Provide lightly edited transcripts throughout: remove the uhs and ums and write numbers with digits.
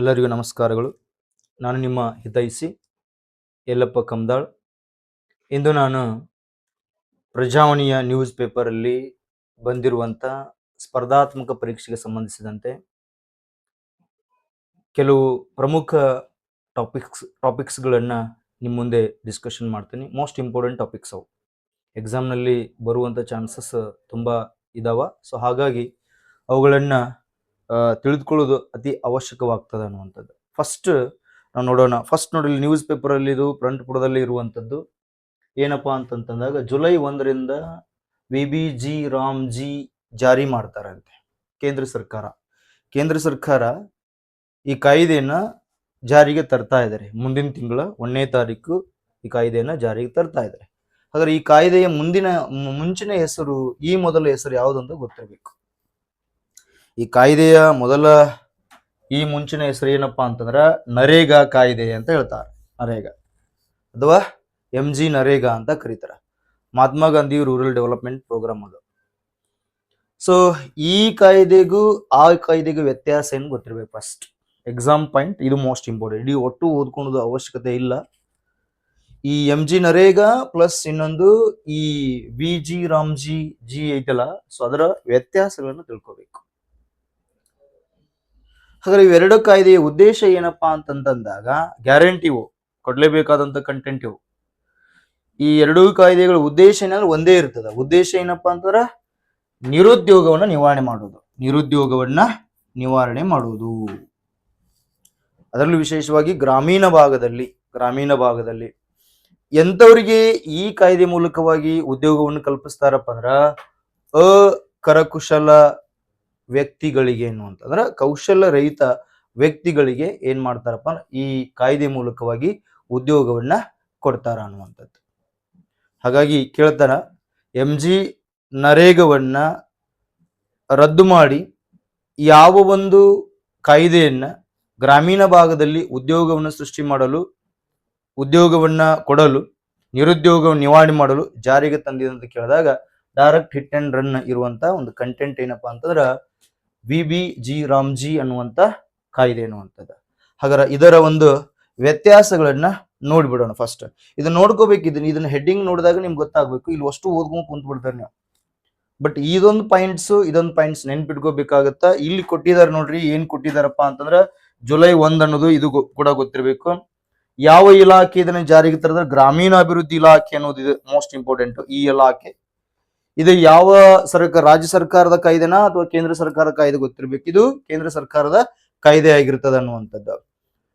ಎಲ್ಲರಿಗೂ ನಮಸ್ಕಾರಗಳು. ನಾನು ನಿಮ್ಮ ಹಿತೈಷಿ ಯಲ್ಲಪ್ಪ ಕಮ್ದಾಳ್. ಇಂದು ನಾನು ಪ್ರಜಾವಾಣಿಯ ನ್ಯೂಸ್ ಪೇಪರಲ್ಲಿ ಬಂದಿರುವಂಥ ಸ್ಪರ್ಧಾತ್ಮಕ ಪರೀಕ್ಷೆಗೆ ಸಂಬಂಧಿಸಿದಂತೆ ಕೆಲವು ಪ್ರಮುಖ ಟಾಪಿಕ್ಸ್ಗಳನ್ನು ನಿಮ್ಮ ಮುಂದೆ ಡಿಸ್ಕಷನ್ ಮಾಡ್ತೀನಿ. ಮೋಸ್ಟ್ ಇಂಪಾರ್ಟೆಂಟ್ ಟಾಪಿಕ್ಸ್ ಅವು, ಎಕ್ಸಾಮ್ನಲ್ಲಿ ಬರುವಂಥ ಚಾನ್ಸಸ್ ತುಂಬ ಇದಾವೆ. ಸೊ ಹಾಗಾಗಿ ಅವುಗಳನ್ನು ತಿಳಿದುಕೊಳ್ಳೋದು ಅತಿ ಅವಶ್ಯಕವಾಗ್ತದೆ ಅನ್ನುವಂಥದ್ದು. ಫಸ್ಟ್ ನಾವು ನೋಡೋಣ. ಫಸ್ಟ್ ನೋಡಿ, ನ್ಯೂಸ್ ಪೇಪರಲ್ಲಿ ಇದು ಫ್ರಂಟ್ ಪುಟದಲ್ಲಿ ಇರುವಂಥದ್ದು ಏನಪ್ಪ ಅಂತಂತಂದಾಗ ಜುಲೈ 1ರಿಂದ VBG ರಾಮ್ಜಿ ಜಾರಿ ಮಾಡ್ತಾರಂತೆ ಕೇಂದ್ರ ಸರ್ಕಾರ ಈ ಕಾಯ್ದೆಯನ್ನು ಜಾರಿಗೆ ತರ್ತಾ ಇದ್ದಾರೆ. ಮುಂದಿನ ತಿಂಗಳ 1ನೇ ತಾರೀಕು ಈ ಕಾಯ್ದೆಯನ್ನು ಜಾರಿಗೆ ತರ್ತಾ ಇದ್ದಾರೆ. ಹಾಗಾದ್ರೆ ಈ ಕಾಯ್ದೆಯ ಮುಂಚಿನ ಹೆಸರು, ಈ ಮೊದಲ ಹೆಸರು ಯಾವುದಂತ ಗೊತ್ತಿರಬೇಕು. ಈ ಕಾಯ್ದೆಯ ಮುಂಚಿನ ಹೆಸರು ಏನಪ್ಪಾ ಅಂತಂದ್ರೆ ನರೇಗಾ ಕಾಯ್ದೆ ಅಂತ ಹೇಳ್ತಾರೆ. ನರೇಗಾ ಅಥವಾ MG ನರೇಗಾ ಅಂತ ಕರೀತಾರೆ. Mahatma Gandhi rural development program ಅದು. ಸೊ ಈ ಕಾಯ್ದೆಗೂ ಆ ಕಾಯ್ದೆಗೂ ವ್ಯತ್ಯಾಸ ಏನು ಗೊತ್ತಿರಬೇಕು. ಫಸ್ಟ್ ಎಕ್ಸಾಮ್ ಪಾಯಿಂಟ್, ಇದು ಮೋಸ್ಟ್ ಇಂಪಾರ್ಟೆಂಟ್. ಇಡೀ ಒಟ್ಟು ಓದ್ಕೊಳ್ಳೋದು ಅವಶ್ಯಕತೆ ಇಲ್ಲ. ಈ MG ನರೇಗಾ ಪ್ಲಸ್ ಇನ್ನೊಂದು ಈ VG ರಾಮ್ಜಿ ಐತಲ್ಲ, ಸೊ ಅದರ ವ್ಯತ್ಯಾಸಗಳನ್ನು ತಿಳ್ಕೋಬೇಕು. ಹಾಗಾದ್ರೆ ಇವೆರಡು ಕಾಯ್ದೆಯ ಉದ್ದೇಶ ಏನಪ್ಪಾ ಅಂತಂದಾಗ ಗ್ಯಾರಂಟಿ ಕೊಡ್ಲೇಬೇಕಾದಂತ ಕಂಟೆಂಟ್ ಇವು. ಈ ಎರಡೂ ಕಾಯ್ದೆಗಳ ಉದ್ದೇಶ ಏನಂದ್ರೆ ಒಂದೇ ಇರ್ತದೆ. ಉದ್ದೇಶ ಏನಪ್ಪಾ ಅಂತಂದ್ರೆ ನಿರುದ್ಯೋಗವನ್ನ ನಿವಾರಣೆ ಮಾಡುವುದು. ಅದರಲ್ಲೂ ವಿಶೇಷವಾಗಿ ಗ್ರಾಮೀಣ ಭಾಗದಲ್ಲಿ ಎಂಥವರಿಗೆ ಈ ಕಾಯ್ದೆ ಮೂಲಕವಾಗಿ ಉದ್ಯೋಗವನ್ನು ಕಲ್ಪಿಸ್ತಾರಪ್ಪ ಅಂದ್ರ ಕರಕುಶಲ ವ್ಯಕ್ತಿಗಳಿಗೆ ಅಂತಂದ್ರೆ ಕೌಶಲ್ಯ ರಹಿತ ವ್ಯಕ್ತಿಗಳಿಗೆ ಏನ್ ಮಾಡ್ತಾರಪ್ಪ, ಈ ಕಾಯ್ದೆ ಮೂಲಕವಾಗಿ ಉದ್ಯೋಗವನ್ನ ಕೊಡ್ತಾರ ಅನ್ನುವಂಥದ್ದು. ಹಾಗಾಗಿ ಕೇಳ್ತಾರ, MG ನರೇಗವನ್ನ ರದ್ದು ಮಾಡಿ ಯಾವ ಒಂದು ಕಾಯ್ದೆಯನ್ನ ಗ್ರಾಮೀಣ ಭಾಗದಲ್ಲಿ ಉದ್ಯೋಗವನ್ನು ಸೃಷ್ಟಿ ಮಾಡಲು, ಉದ್ಯೋಗವನ್ನ ಕೊಡಲು, ನಿರುದ್ಯೋಗವನ್ನು ನಿವಾರಣೆ ಮಾಡಲು ಜಾರಿಗೆ ತಂದಿದೆ ಅಂತ ಕೇಳಿದಾಗ ಡೈರೆಕ್ಟ್ ಹಿಟ್ ಅಂಡ್ ರನ್ ಇರುವಂತ ಒಂದು ಕಂಟೆಂಟ್ ಏನಪ್ಪಾ ಅಂತಂದ್ರ VBG ರಾಮ್ಜಿ ಅನ್ನುವಂತ ಕಾಯ್ದೆ ಅನ್ನುವಂಥದ್ದು. ಹಾಗಾದ್ರೆ ಇದರ ಒಂದು ವ್ಯತ್ಯಾಸಗಳನ್ನ ನೋಡ್ಬಿಡೋಣ. ಫಸ್ಟ್ ಇದನ್ನ ನೋಡ್ಕೋಬೇಕು. ಇದನ್ನ ಹೆಡ್ಡಿಂಗ್ ನೋಡಿದಾಗ ನಿಮ್ಗೆ ಗೊತ್ತಾಗ್ಬೇಕು. ಇಲ್ಲಿ ಅಷ್ಟು ಓದ್ಕೊಂಡು ಕುಂತ್ ಬಿಡ್ತಾರೆ ನೀವು. ಬಟ್ ಇದೊಂದು ಪಾಯಿಂಟ್ಸ್ ನೆನ್ಪಿಟ್ಕೋಬೇಕಾಗತ್ತ. ಇಲ್ಲಿ ಕೊಟ್ಟಿದ್ದಾರೆ ನೋಡ್ರಿ, ಏನ್ ಕೊಟ್ಟಿದಾರಪ್ಪ ಅಂತಂದ್ರ ಜುಲೈ 1 ಅನ್ನೋದು ಇದು ಕೂಡ ಗೊತ್ತಿರಬೇಕು. ಯಾವ ಇಲಾಖೆ ಇದನ್ನ ಜಾರಿಗೆ ತರದ್ರೆ ಗ್ರಾಮೀಣಾಭಿವೃದ್ಧಿ ಇಲಾಖೆ ಅನ್ನೋದು ಇದು ಮೋಸ್ಟ್ ಇಂಪಾರ್ಟೆಂಟ್. ಈ ಇಲಾಖೆ ಇದು ಯಾವ ಸರ್ಕಾರ, ರಾಜ್ಯ ಸರ್ಕಾರದ ಕಾಯ್ದೆನಾ ಅಥವಾ ಕೇಂದ್ರ ಸರ್ಕಾರದ ಕಾಯ್ದೆ ಗೊತ್ತಿರ್ಬೇಕು. ಇದು ಕೇಂದ್ರ ಸರ್ಕಾರದ ಕಾಯ್ದೆ ಆಗಿರ್ತದೆ ಅನ್ನುವಂಥದ್ದು.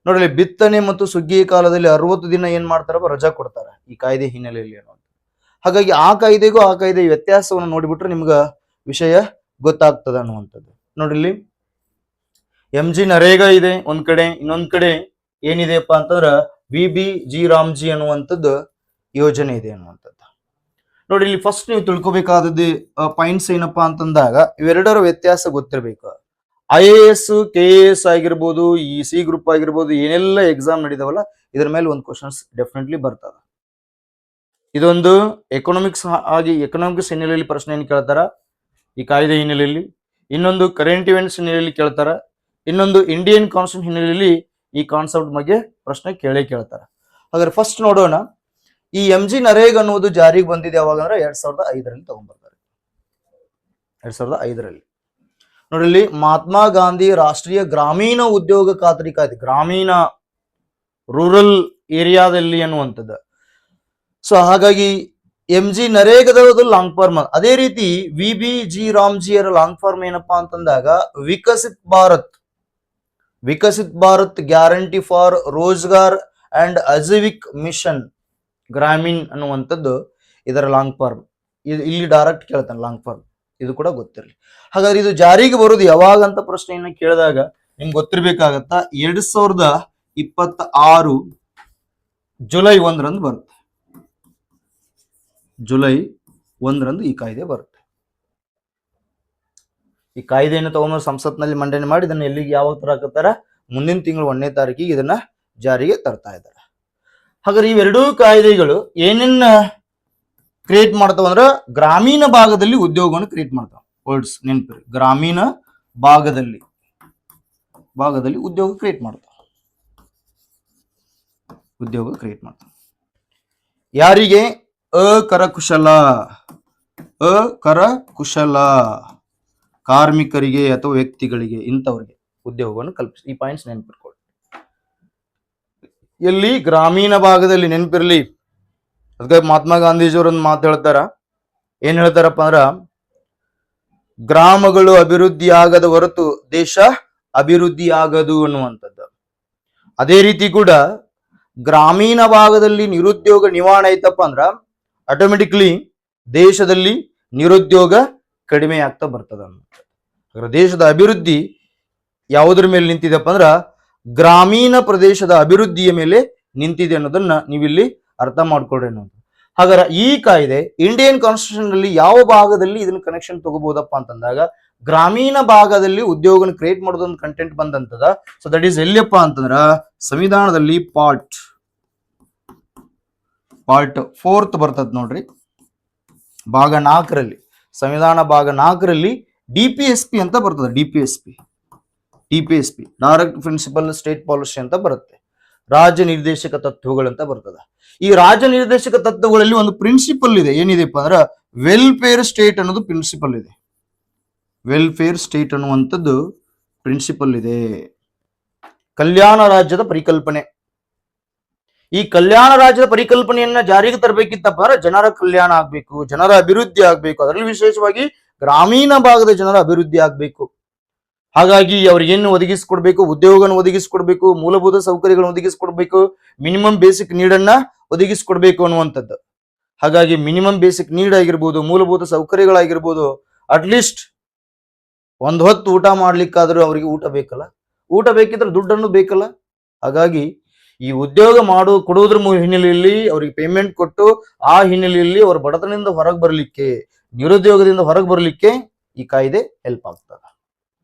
ನೋಡ್ರಿ, ಬಿತ್ತನೆ ಮತ್ತು ಸುಗ್ಗಿಯ ಕಾಲದಲ್ಲಿ 60 ದಿನ ಏನ್ ಮಾಡ್ತಾರಪ್ಪ, ರಜಾ ಕೊಡ್ತಾರೆ ಈ ಕಾಯ್ದೆ ಹಿನ್ನೆಲೆಯಲ್ಲಿ ಅನ್ನುವಂಥ. ಹಾಗಾಗಿ ಆ ಕಾಯ್ದೆಗೂ ಆ ಕಾಯ್ದೆ ವ್ಯತ್ಯಾಸವನ್ನು ನೋಡಿಬಿಟ್ರೆ ನಿಮ್ಗ ವಿಷಯ ಗೊತ್ತಾಗ್ತದೆ ಅನ್ನುವಂಥದ್ದು. ನೋಡ್ರಿ, MG ನರೇಗಾ ಇದೆ ಒಂದ್ ಕಡೆ, ಇನ್ನೊಂದ್ ಕಡೆ ಏನಿದೆಯಪ್ಪ ಅಂತಂದ್ರ VBG ರಾಮ್ಜಿ ಅನ್ನುವಂಥದ್ದು ಯೋಜನೆ ಇದೆ ಅನ್ನುವಂಥದ್ದು. ನೋಡಿ, ಇಲ್ಲಿ ಫಸ್ಟ್ ನೀವು ತಿಳ್ಕೊಬೇಕಾದದ್ದು ಪಾಯಿಂಟ್ಸ್ ಏನಪ್ಪಾ ಅಂತಂದಾಗ ಇವೆರಡರ ವ್ಯತ್ಯಾಸ ಗೊತ್ತಿರಬೇಕು. IAS KAS ಆಗಿರ್ಬೋದು, C ಗ್ರೂಪ್ ಆಗಿರ್ಬೋದು, ಏನೆಲ್ಲ ಎಕ್ಸಾಮ್ ನಡೀತಾವಲ್ಲ ಇದ್ರ ಮೇಲೆ ಒಂದು ಕ್ವಶನ್ಸ್ ಡೆಫಿನೆಟ್ಲಿ ಬರ್ತದೆ. ಇದೊಂದು ಎಕನಾಮಿಕ್ಸ್ ಹಿನ್ನೆಲೆಯಲ್ಲಿ ಪ್ರಶ್ನೆ ಏನು ಕೇಳ್ತಾರ ಈ ಕಾಯ್ದೆ ಹಿನ್ನೆಲೆಯಲ್ಲಿ, ಇನ್ನೊಂದು ಕರೆಂಟ್ ಇವೆಂಟ್ಸ್ ಹಿನ್ನೆಲೆಯಲ್ಲಿ ಕೇಳ್ತಾರ, ಇನ್ನೊಂದು ಇಂಡಿಯನ್ ಕಾನ್ಸ್ಟಿಟ್ಯೂಷನ್ ಹಿನ್ನೆಲೆಯಲ್ಲಿ ಈ ಕಾನ್ಸೆಪ್ಟ್ ಬಗ್ಗೆ ಪ್ರಶ್ನೆ ಕೇಳ್ತಾರ. ಹಾಗಾದ್ರೆ ಫಸ್ಟ್ ನೋಡೋಣ. ಈ MG ನರೇಗಾ ಅನ್ನೋದು ಜಾರಿಗೆ ಬಂದಿದೆ ಯಾವಾಗ ಅಂದ್ರೆ 2005ರಲ್ಲಿ ತಗೊಂಡ್ಬರ್ತಾರೆ. 2005ರಲ್ಲಿ ನೋಡ್ರಿ, ಮಹಾತ್ಮ ಗಾಂಧಿ ರಾಷ್ಟ್ರೀಯ ಗ್ರಾಮೀಣ ಉದ್ಯೋಗ ಖಾತ್ರಿ ಕಾಯ್ದೆ, ಗ್ರಾಮೀಣ ರೂರಲ್ ಏರಿಯಾದಲ್ಲಿ ಅನ್ನುವಂಥದ್ದು. ಸೊ ಹಾಗಾಗಿ MG ನರೇಗಾದ ಲಾಂಗ್ ಫಾರ್ಮ್. ಅದೇ ರೀತಿ VBG ರಾಮ್ಜಿಯರ ಲಾಂಗ್ ಫಾರ್ಮ್ ಏನಪ್ಪಾ ಅಂತಂದಾಗ Viksit Bharat guarantee for Rozgar and Ajeevika mission Grameen ಅನ್ನುವಂಥದ್ದು ಇದರ ಲಾಂಗ್ ಫಾರ್ಮ್. ಇಲ್ಲಿ ಡೈರೆಕ್ಟ್ ಕೇಳ್ತಾನೆ ಲಾಂಗ್ ಫಾರ್ಮ್, ಇದು ಕೂಡ ಗೊತ್ತಿರಲಿ. ಹಾಗಾದ್ರೆ ಇದು ಜಾರಿಗೆ ಬರೋದು ಯಾವಾಗ ಅಂತ ಪ್ರಶ್ನೆಯನ್ನ ಕೇಳಿದಾಗ ನಿಮ್ಗೆ ಗೊತ್ತಿರ್ಬೇಕಾಗತ್ತ, 2026 ಜುಲೈ 1ರಂದು ಬರುತ್ತೆ. ಜುಲೈ 1ರಂದು ಈ ಕಾಯ್ದೆ ಬರುತ್ತೆ. ಈ ಕಾಯ್ದೆಯನ್ನು ತಗೊಂಡು ಸಂಸತ್ನಲ್ಲಿ ಮಂಡನೆ ಮಾಡಿ ಇದನ್ನ ಎಲ್ಲಿಗೆ ಯಾವಾಗ ತರಕತ್ತಾರ, ಮುಂದಿನ ತಿಂಗಳು 1ನೇ ತಾರೀಕಿಗೆ ಇದನ್ನ ಜಾರಿಗೆ ತರ್ತಾ ಇದ್ದಾರೆ. ಹಾಗಾದ್ರೆ ಇವೆರಡೂ ಕಾಯ್ದೆಗಳು ಏನೇನ ಕ್ರಿಯೇಟ್ ಮಾಡ್ತಾವ ಅಂದ್ರ ಗ್ರಾಮೀಣ ಭಾಗದಲ್ಲಿ ಉದ್ಯೋಗವನ್ನು ಕ್ರಿಯೇಟ್ ಮಾಡ್ತಾವ. ವರ್ಡ್ಸ್ ನೆನಪಿರಿ, ಗ್ರಾಮೀಣ ಭಾಗದಲ್ಲಿ ಉದ್ಯೋಗ ಕ್ರಿಯೇಟ್ ಮಾಡ್ತಾವ. ಯಾರಿಗೆ? ಅಕರಕುಶಲ ಕಾರ್ಮಿಕರಿಗೆ ಅಥವಾ ವ್ಯಕ್ತಿಗಳಿಗೆ, ಇಂಥವ್ರಿಗೆ ಉದ್ಯೋಗವನ್ನು ಕಲ್ಪಿಸಿ. ಈ ಪಾಯಿಂಟ್ಸ್ ನೆನಪಿಟ್ಕೊಳ್ಳಿ. ಎಲ್ಲಿ? ಗ್ರಾಮೀಣ ಭಾಗದಲ್ಲಿ. ನೆನಪಿರ್ಲಿ. ಅದಕ್ಕೆ ಮಹಾತ್ಮ ಗಾಂಧೀಜಿಯವರೊಂದು ಮಾತು ಹೇಳ್ತಾರ. ಏನ್ ಹೇಳ್ತಾರಪ್ಪ ಅಂದ್ರ, ಗ್ರಾಮಗಳು ಅಭಿವೃದ್ಧಿ ಆಗದ ಹೊರತು ದೇಶ ಅಭಿವೃದ್ಧಿ ಆಗದು ಅನ್ನುವಂಥದ್ದು. ಅದೇ ರೀತಿ ಕೂಡ ಗ್ರಾಮೀಣ ಭಾಗದಲ್ಲಿ ನಿರುದ್ಯೋಗ ನಿವಾರಣೆ ಆಯ್ತಪ್ಪ ಅಂದ್ರ ಆಟೋಮೆಟಿಕ್ಲಿ ದೇಶದಲ್ಲಿ ನಿರುದ್ಯೋಗ ಕಡಿಮೆ ಆಗ್ತಾ ಬರ್ತದ. ದೇಶದ ಅಭಿವೃದ್ಧಿ ಯಾವುದ್ರ ಮೇಲೆ ನಿಂತಿದೆಪ್ಪ ಅಂದ್ರ ಗ್ರಾಮೀಣ ಪ್ರದೇಶದ ಅಭಿವೃದ್ಧಿಯ ಮೇಲೆ ನಿಂತಿದೆ ಅನ್ನೋದನ್ನ ನೀವಿಲ್ಲಿ ಅರ್ಥ ಮಾಡ್ಕೊಳ್ರಿ ಅನ್ನೋದು. ಹಾಗಾದ್ರೆ ಈ ಕಾಯ್ದೆ ಇಂಡಿಯನ್ ಕಾನ್ಸ್ಟಿಟ್ಯೂಷನ್ ನಲ್ಲಿ ಯಾವ ಭಾಗದಲ್ಲಿ ಇದನ್ನ ಕನೆಕ್ಷನ್ ತಗೋಬಹುದಪ್ಪ ಅಂತಂದಾಗ ಗ್ರಾಮೀಣ ಭಾಗದಲ್ಲಿ ಉದ್ಯೋಗನ ಕ್ರಿಯೇಟ್ ಮಾಡೋದೊಂದು ಕಂಟೆಂಟ್ ಬಂದಂತದ. ಸೊ ದಟ್ ಈಸ್ ಎಲ್ಲಿಯಪ್ಪ ಅಂತಂದ್ರ ಸಂವಿಧಾನದಲ್ಲಿ ಪಾರ್ಟ್ 4 ಬರ್ತದ ನೋಡ್ರಿ. ಭಾಗ 4ರಲ್ಲಿ, ಸಂವಿಧಾನ ಭಾಗ 4ರಲ್ಲಿ DPSP ಅಂತ ಬರ್ತದೆ. DPSP direct principle state policy ಅಂತ ಬರುತ್ತೆ. ರಾಜ್ಯ ನಿರ್ದೇಶಕ ತತ್ವಗಳಂತ ಬರ್ತದೆ. ಈ ರಾಜ್ಯ ನಿರ್ದೇಶಕ ತತ್ವಗಳಲ್ಲಿ ಒಂದು ಪ್ರಿನ್ಸಿಪಲ್ ಇದೆ. ಏನಿದೆಪ್ಪ ಅಂದ್ರ ವೆಲ್ಫೇರ್ ಸ್ಟೇಟ್ ಅನ್ನೋದು ಪ್ರಿನ್ಸಿಪಲ್ ಇದೆ. ವೆಲ್ಫೇರ್ ಸ್ಟೇಟ್ ಅನ್ನುವಂಥದ್ದು ಪ್ರಿನ್ಸಿಪಲ್ ಇದೆ. ಕಲ್ಯಾಣ ರಾಜ್ಯದ ಪರಿಕಲ್ಪನೆ. ಈ ಕಲ್ಯಾಣ ರಾಜ್ಯದ ಪರಿಕಲ್ಪನೆಯನ್ನ ಜಾರಿಗೆ ತರಬೇಕಿತ್ತಪ್ಪ ಅಂದ್ರೆ ಜನರ ಕಲ್ಯಾಣ ಆಗ್ಬೇಕು, ಜನರ ಅಭಿವೃದ್ಧಿ ಆಗ್ಬೇಕು. ಅದರಲ್ಲಿ ವಿಶೇಷವಾಗಿ ಗ್ರಾಮೀಣ ಭಾಗದ ಜನರ ಅಭಿವೃದ್ಧಿ ಆಗ್ಬೇಕು. ಹಾಗಾಗಿ ಅವ್ರಿಗೇನು ಒದಗಿಸ್ಕೊಡ್ಬೇಕು? ಉದ್ಯೋಗನ ಒದಗಿಸ್ಕೊಡ್ಬೇಕು, ಮೂಲಭೂತ ಸೌಕರ್ಯಗಳನ್ನು ಒದಗಿಸ್ಕೊಡ್ಬೇಕು, ಮಿನಿಮಮ್ ಬೇಸಿಕ್ ನೀಡನ್ನ ಒದಗಿಸ್ಕೊಡ್ಬೇಕು ಅನ್ನುವಂಥದ್ದು. ಹಾಗಾಗಿ ಮಿನಿಮಮ್ ಬೇಸಿಕ್ ನೀಡ್ ಆಗಿರ್ಬೋದು, ಮೂಲಭೂತ ಸೌಕರ್ಯಗಳಾಗಿರ್ಬೋದು, ಅಟ್ಲೀಸ್ಟ್ ಒಂದ್ ಹೊತ್ತು ಊಟ ಮಾಡ್ಲಿಕ್ಕಾದ್ರೂ ಅವರಿಗೆ ಊಟ ಬೇಕಲ್ಲ, ಊಟ ಬೇಕಿದ್ರೆ ದುಡ್ಡನ್ನು ಬೇಕಲ್ಲ. ಹಾಗಾಗಿ ಈ ಉದ್ಯೋಗ ಕೊಡುವುದ್ರ ಹಿನ್ನೆಲೆಯಲ್ಲಿ ಅವರಿಗೆ ಪೇಮೆಂಟ್ ಕೊಟ್ಟು ಆ ಹಿನ್ನೆಲೆಯಲ್ಲಿ ಅವ್ರ ಬಡತನದಿಂದ ಹೊರಗೆ ಬರ್ಲಿಕ್ಕೆ, ನಿರುದ್ಯೋಗದಿಂದ ಹೊರಗೆ ಬರ್ಲಿಕ್ಕೆ ಈ ಕಾಯ್ದೆ ಹೆಲ್ಪ್ ಆಗ್ತದೆ.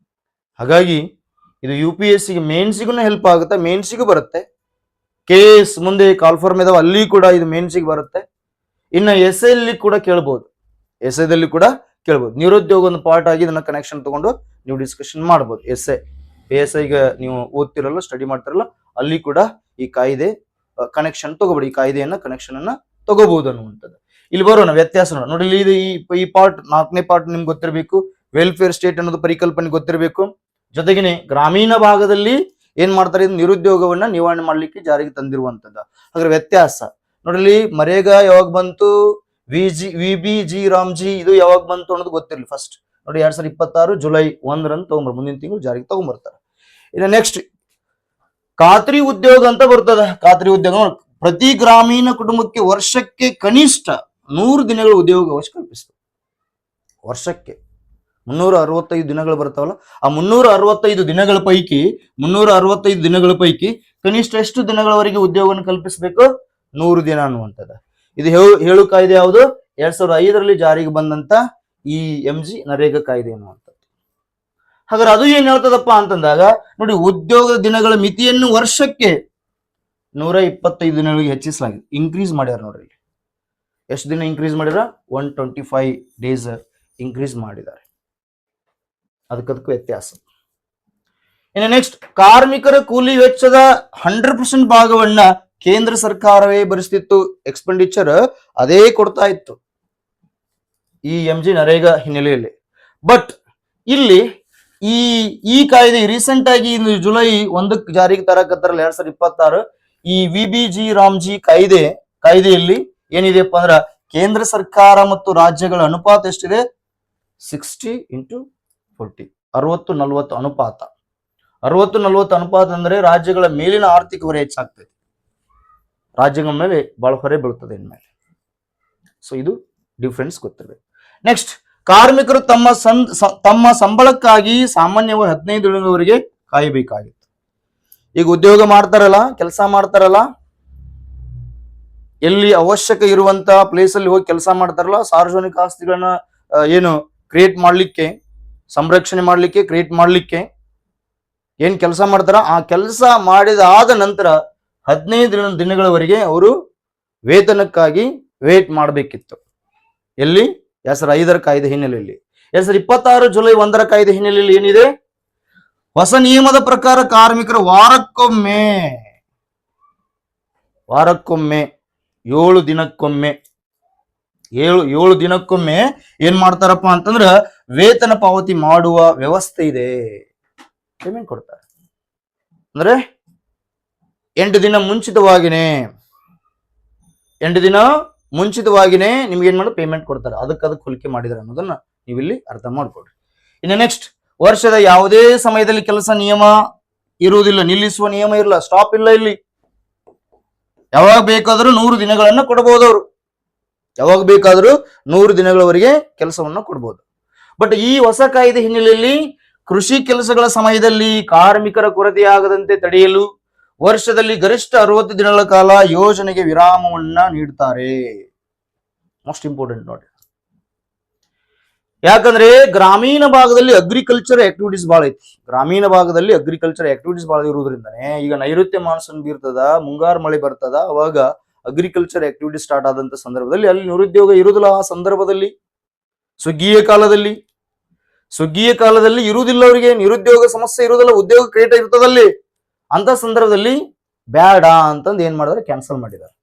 ಹಾಗಾಗಿ ಇದು UPSC ಮೇನ್ಸಿಗೂ ಹೆಲ್ಪ್ ಆಗುತ್ತೆ, ಮೇನ್ಸಿಗೂ ಬರುತ್ತೆ. KS ಮುಂದೆ ಕಾಲ್ಫಾರ್ಮ್ ಇದಾವ, ಅಲ್ಲಿ ಕೂಡ ಇದು ಮೇನ್ಸಿಗೆ ಬರುತ್ತೆ. ಇನ್ನು SI ಅಲ್ಲಿ ಕೂಡ ಕೇಳ್ಬೋದು, SIದಲ್ಲಿ ಕೂಡ ಕೇಳ್ಬೋದು. ನಿರುದ್ಯೋಗ ಒಂದು ಪಾರ್ಟ್ ಆಗಿ ಇದನ್ನ ಕನೆಕ್ಷನ್ ತಗೊಂಡು ನೀವು ಡಿಸ್ಕಷನ್ ಮಾಡ್ಬೋದು. ASIಗೆ ನೀವು ಓದ್ತಿರಲ್ಲ, ಸ್ಟಡಿ ಮಾಡ್ತಿರಲ್ಲ, ಅಲ್ಲಿ ಕೂಡ ಈ ಕಾಯ್ದೆ ಕನೆಕ್ಷನ್ ತಗೋಬೇಡಿ, ಈ ಕಾಯ್ದೆಯನ್ನ ಕನೆಕ್ಷನ್ ಅನ್ನ ತಗೋಬಹುದು ಅನ್ನುವಂಥದ್ದು. ಇಲ್ಲಿ ಬರೋಣ ವ್ಯತ್ಯಾಸ ನೋಡಿ. ಇಲ್ಲಿ ಈ ಪಾರ್ಟ್ 4ನೇ ಪಾರ್ಟ್ ನಿಮ್ಗೆ ಗೊತ್ತಿರಬೇಕು. ವೆಲ್ಫೇರ್ ಸ್ಟೇಟ್ ಅನ್ನೋದು ಪರಿಕಲ್ಪನೆ ಗೊತ್ತಿರಬೇಕು. ಜೊತೆಗೇನೆ ಗ್ರಾಮೀಣ ಭಾಗದಲ್ಲಿ ಏನ್ ಮಾಡ್ತಾರೆ? ಇದು ನಿರುದ್ಯೋಗವನ್ನ ನಿವಾರಣೆ ಮಾಡ್ಲಿಕ್ಕೆ ಜಾರಿಗೆ ತಂದಿರುವಂತದ್ದು. ಹಾಗಾದ್ರೆ ವ್ಯತ್ಯಾಸ ನೋಡ್ರಿ. ಮರೇಗಾ ಯಾವಾಗ ಬಂತು? VBG ರಾಮ್ಜಿ ಇದು ಯಾವಾಗ ಬಂತು ಅನ್ನೋದು ಗೊತ್ತಿರಲಿ. ಫಸ್ಟ್ ನೋಡಿ 2026 ಜುಲೈ 1 ತಗೊಂಬರ್, ಮುಂದಿನ ತಿಂಗಳು ಜಾರಿಗೆ ತಗೊಂಡ್ಬರ್ತಾರೆ. ಇನ್ನು ನೆಕ್ಸ್ಟ್ ಖಾತ್ರಿ ಉದ್ಯೋಗ ಅಂತ ಬರ್ತದ. ಖಾತ್ರಿ ಉದ್ಯೋಗ ಪ್ರತಿ ಗ್ರಾಮೀಣ ಕುಟುಂಬಕ್ಕೆ ವರ್ಷಕ್ಕೆ ಕನಿಷ್ಠ 100 ದಿನಗಳ ಉದ್ಯೋಗ ಅವಕಾಶ ಕಲ್ಪಿಸ್ತದೆ. ವರ್ಷಕ್ಕೆ 365 ದಿನಗಳು ಬರ್ತಾವಲ್ಲ, ಆ 365 ದಿನಗಳ ಪೈಕಿ ಕನಿಷ್ಠ ಎಷ್ಟು ದಿನಗಳವರೆಗೆ ಉದ್ಯೋಗವನ್ನು ಕಲ್ಪಿಸಬೇಕು? 100 ದಿನ ಅನ್ನುವಂಥದ್ದು. ಇದು ಹೇಳು ಕಾಯ್ದೆ ಯಾವುದು? 2005ರಲ್ಲಿ ಜಾರಿಗೆ ಬಂದಂತ ಈ MG ನರೇಗಾ ಕಾಯ್ದೆ ಅನ್ನುವಂಥದ್ದು. ಹಾಗಾದ್ರೆ ಅದು ಏನ್ ಹೇಳ್ತದಪ್ಪ ಅಂತಂದಾಗ ನೋಡಿ, ಉದ್ಯೋಗದ ದಿನಗಳ ಮಿತಿಯನ್ನು ವರ್ಷಕ್ಕೆ 125 ದಿನಗಳಿಗೆ ಹೆಚ್ಚಿಸಲಾಗಿದೆ. ಇನ್ಕ್ರೀಸ್ ಮಾಡ್ಯಾರ ನೋಡ್ರಿ. ಎಷ್ಟು ದಿನ ಇನ್ಕ್ರೀಸ್ ಮಾಡಿದ್ರ? 125 ಡೇಸ್ ಇನ್ಕ್ರೀಸ್ ಮಾಡಿದ್ದಾರೆ. ಅದಕ್ಕದಕ್ಕೂ ವ್ಯತ್ಯಾಸ. ಇನ್ನು ನೆಕ್ಸ್ಟ್, ಕಾರ್ಮಿಕರ ಕೂಲಿ ವೆಚ್ಚದ 100% ಭಾಗವನ್ನ ಕೇಂದ್ರ ಸರ್ಕಾರವೇ ಭರಿಸ್ತಿತ್ತು. ಎಕ್ಸ್ಪೆಂಡಿಚರ್ ಅದೇ ಕೊಡ್ತಾ ಇತ್ತು ಈ MG ನರೇಗಾ ಹಿನ್ನೆಲೆಯಲ್ಲಿ. ಬಟ್ ಇಲ್ಲಿ ಈ ಕಾಯ್ದೆ ರೀಸೆಂಟ್ ಆಗಿ ಜುಲೈ 1ಕ್ಕೆ ಜಾರಿಗೆ ತರಕತ್ತಾರಲ್ಲ 2026, ಈ VBG ರಾಮ್ಜಿ ಕಾಯ್ದೆಯಲ್ಲಿ ಏನಿದೆಯಪ್ಪ ಅಂದ್ರ ಕೇಂದ್ರ ಸರ್ಕಾರ ಮತ್ತು ರಾಜ್ಯಗಳ ಅನುಪಾತ ಎಷ್ಟಿದೆ? 60:40, 60-40 ಅನುಪಾತ. 60-40 ಅನುಪಾತ ಅಂದ್ರೆ ರಾಜ್ಯಗಳ ಮೇಲಿನ ಆರ್ಥಿಕ ಹೊರೆ ಹೆಚ್ಚಾಗ್ತದೆ, ರಾಜ್ಯಗಳ ಮೇಲೆ ಬಹಳ ಹೊರೆ ಬೀಳ್ತದೆ ಇನ್ಮೇಲೆ. ಸೊ ಇದು ಡಿಫ್ರೆನ್ಸ್ ಗೊತ್ತಿರಬೇಕು. ನೆಕ್ಸ್ಟ್, ಕಾರ್ಮಿಕರು ತಮ್ಮ ಸಂಬಳಕ್ಕಾಗಿ ಸಾಮಾನ್ಯವಾಗಿ 15 ದಿನಗಳವರೆಗೆ ಕಾಯಬೇಕಾಗಿತ್ತು. ಈಗ ಉದ್ಯೋಗ ಮಾಡ್ತಾರಲ್ಲ, ಕೆಲಸ ಮಾಡ್ತಾರಲ್ಲ, ಎಲ್ಲಿ ಅವಶ್ಯಕ ಇರುವಂತ ಪ್ಲೇಸ್ ಅಲ್ಲಿ ಹೋಗಿ ಕೆಲಸ ಮಾಡ್ತಾರಲ್ಲ, ಸಾರ್ವಜನಿಕ ಆಸ್ತಿಗಳನ್ನ ಏನು ಕ್ರಿಯೇಟ್ ಮಾಡ್ಲಿಕ್ಕೆ, ಸಂರಕ್ಷಣೆ ಮಾಡ್ಲಿಕ್ಕೆ, ಕ್ರಿಯೇಟ್ ಮಾಡ್ಲಿಕ್ಕೆ ಏನ್ ಕೆಲಸ ಮಾಡ್ತಾರ, ಆ ಕೆಲಸ ಮಾಡಿದಾದ ನಂತರ 15 ದಿನಗಳವರೆಗೆ ಅವರು ವೇತನಕ್ಕಾಗಿ ವೇಟ್ ಮಾಡಬೇಕಿತ್ತು. ಎಲ್ಲಿ? 2005 ಕಾಯ್ದೆ ಹಿನ್ನೆಲೆಯಲ್ಲಿ. 2026 ಜುಲೈ 1 ಕಾಯ್ದೆ ಹಿನ್ನೆಲೆಯಲ್ಲಿ ಏನಿದೆ? ಹೊಸ ನಿಯಮದ ಪ್ರಕಾರ ಕಾರ್ಮಿಕರು ವಾರಕ್ಕೊಮ್ಮೆ 7 ದಿನಕ್ಕೊಮ್ಮೆ 7 ದಿನಕ್ಕೊಮ್ಮೆ ಏನ್ ಮಾಡ್ತಾರಪ್ಪ ಅಂತಂದ್ರ ವೇತನ ಪಾವತಿ ಮಾಡುವ ವ್ಯವಸ್ಥೆ ಇದೆ. ಪೇಮೆಂಟ್ ಕೊಡ್ತಾರೆ ಅಂದ್ರೆ 8 ದಿನ ಮುಂಚಿತವಾಗಿನೇ ನಿಮ್ಗೆ ಏನ್ ಮಾಡೋದು ಪೇಮೆಂಟ್ ಕೊಡ್ತಾರೆ. ಅದಕ್ಕೆ ಹೋಲಿಕೆ ಮಾಡಿದ್ರೆ ಅನ್ನೋದನ್ನ ನೀವು ಇಲ್ಲಿ ಅರ್ಥ ಮಾಡ್ಕೊಡ್ರಿ. ಇನ್ನು ನೆಕ್ಸ್ಟ್, ವರ್ಷದ ಯಾವುದೇ ಸಮಯದಲ್ಲಿ ಕೆಲಸ ನಿಯಮ ಇರುವುದಿಲ್ಲ, ನಿಲ್ಲಿಸುವ ನಿಯಮ ಇರಲ್ಲ, ಸ್ಟಾಪ್ ಇಲ್ಲ. ಇಲ್ಲಿ ಯಾವಾಗ ಬೇಕಾದರೂ 100 ದಿನಗಳನ್ನ ಕೊಡಬಹುದು. ಅವರು ಯಾವಾಗ ಬೇಕಾದರೂ 100 ದಿನಗಳವರೆಗೆ ಕೆಲಸವನ್ನ ಕೊಡಬಹುದು. ಬಟ್ ಈ ಹೊಸ ಕಾಯ್ದೆ ಹಿನ್ನೆಲೆಯಲ್ಲಿ ಕೃಷಿ ಕೆಲಸಗಳ ಸಮಯದಲ್ಲಿ ಕಾರ್ಮಿಕರ ಕೊರತೆಯಾಗದಂತೆ ತಡೆಯಲು ವರ್ಷದಲ್ಲಿ ಗರಿಷ್ಠ 60 ದಿನಗಳ ಕಾಲ ಯೋಜನೆಗೆ ವಿರಾಮವನ್ನ ನೀಡುತ್ತಾರೆ. ಮೋಸ್ಟ್ ಇಂಪಾರ್ಟೆಂಟ್ ನೋಡಿ. ಯಾಕಂದ್ರೆ ಗ್ರಾಮೀಣ ಭಾಗದಲ್ಲಿ ಅಗ್ರಿಕಲ್ಚರ್ ಆಕ್ಟಿವಿಟೀಸ್ ಬಹಳ ಐತಿ. ಗ್ರಾಮೀಣ ಭಾಗದಲ್ಲಿ ಅಗ್ರಿಕಲ್ಚರ್ ಆಕ್ಟಿವಿಟೀಸ್ ಬಹಳ ಇರುವುದರಿಂದನೇ ಈಗ ನೈಋತ್ಯ ಮಾನ್ಸೂನ್ ಬೀರ್ತದ, ಮುಂಗಾರು ಮಳೆ ಬರ್ತದ, ಅವಾಗ ಅಗ್ರಿಕಲ್ಚರ್ ಆಕ್ಟಿವಿಟೀಸ್ ಸ್ಟಾರ್ಟ್ ಆದಂತ ಸಂದರ್ಭದಲ್ಲಿ ಅಲ್ಲಿ ನಿರುದ್ಯೋಗ ಇರುವುದಿಲ್ಲ. ಆ ಸಂದರ್ಭದಲ್ಲಿ ಸುಗ್ಗಿಯ ಕಾಲದಲ್ಲಿ ಇರುವುದಿಲ್ಲ, ಅವರಿಗೆ ನಿರುದ್ಯೋಗ ಸಮಸ್ಯೆ ಇರುವುದಿಲ್ಲ, ಉದ್ಯೋಗ ಕ್ರಿಯೇಟ್ ಇರ್ತದಲ್ಲಿ. ಅಂತ ಸಂದರ್ಭದಲ್ಲಿ ಬ್ಯಾಡ ಅಂತಂದು ಏನ್ ಮಾಡಿದ್ರೆ ಕ್ಯಾನ್ಸಲ್ ಮಾಡಿದ್ದಾರೆ.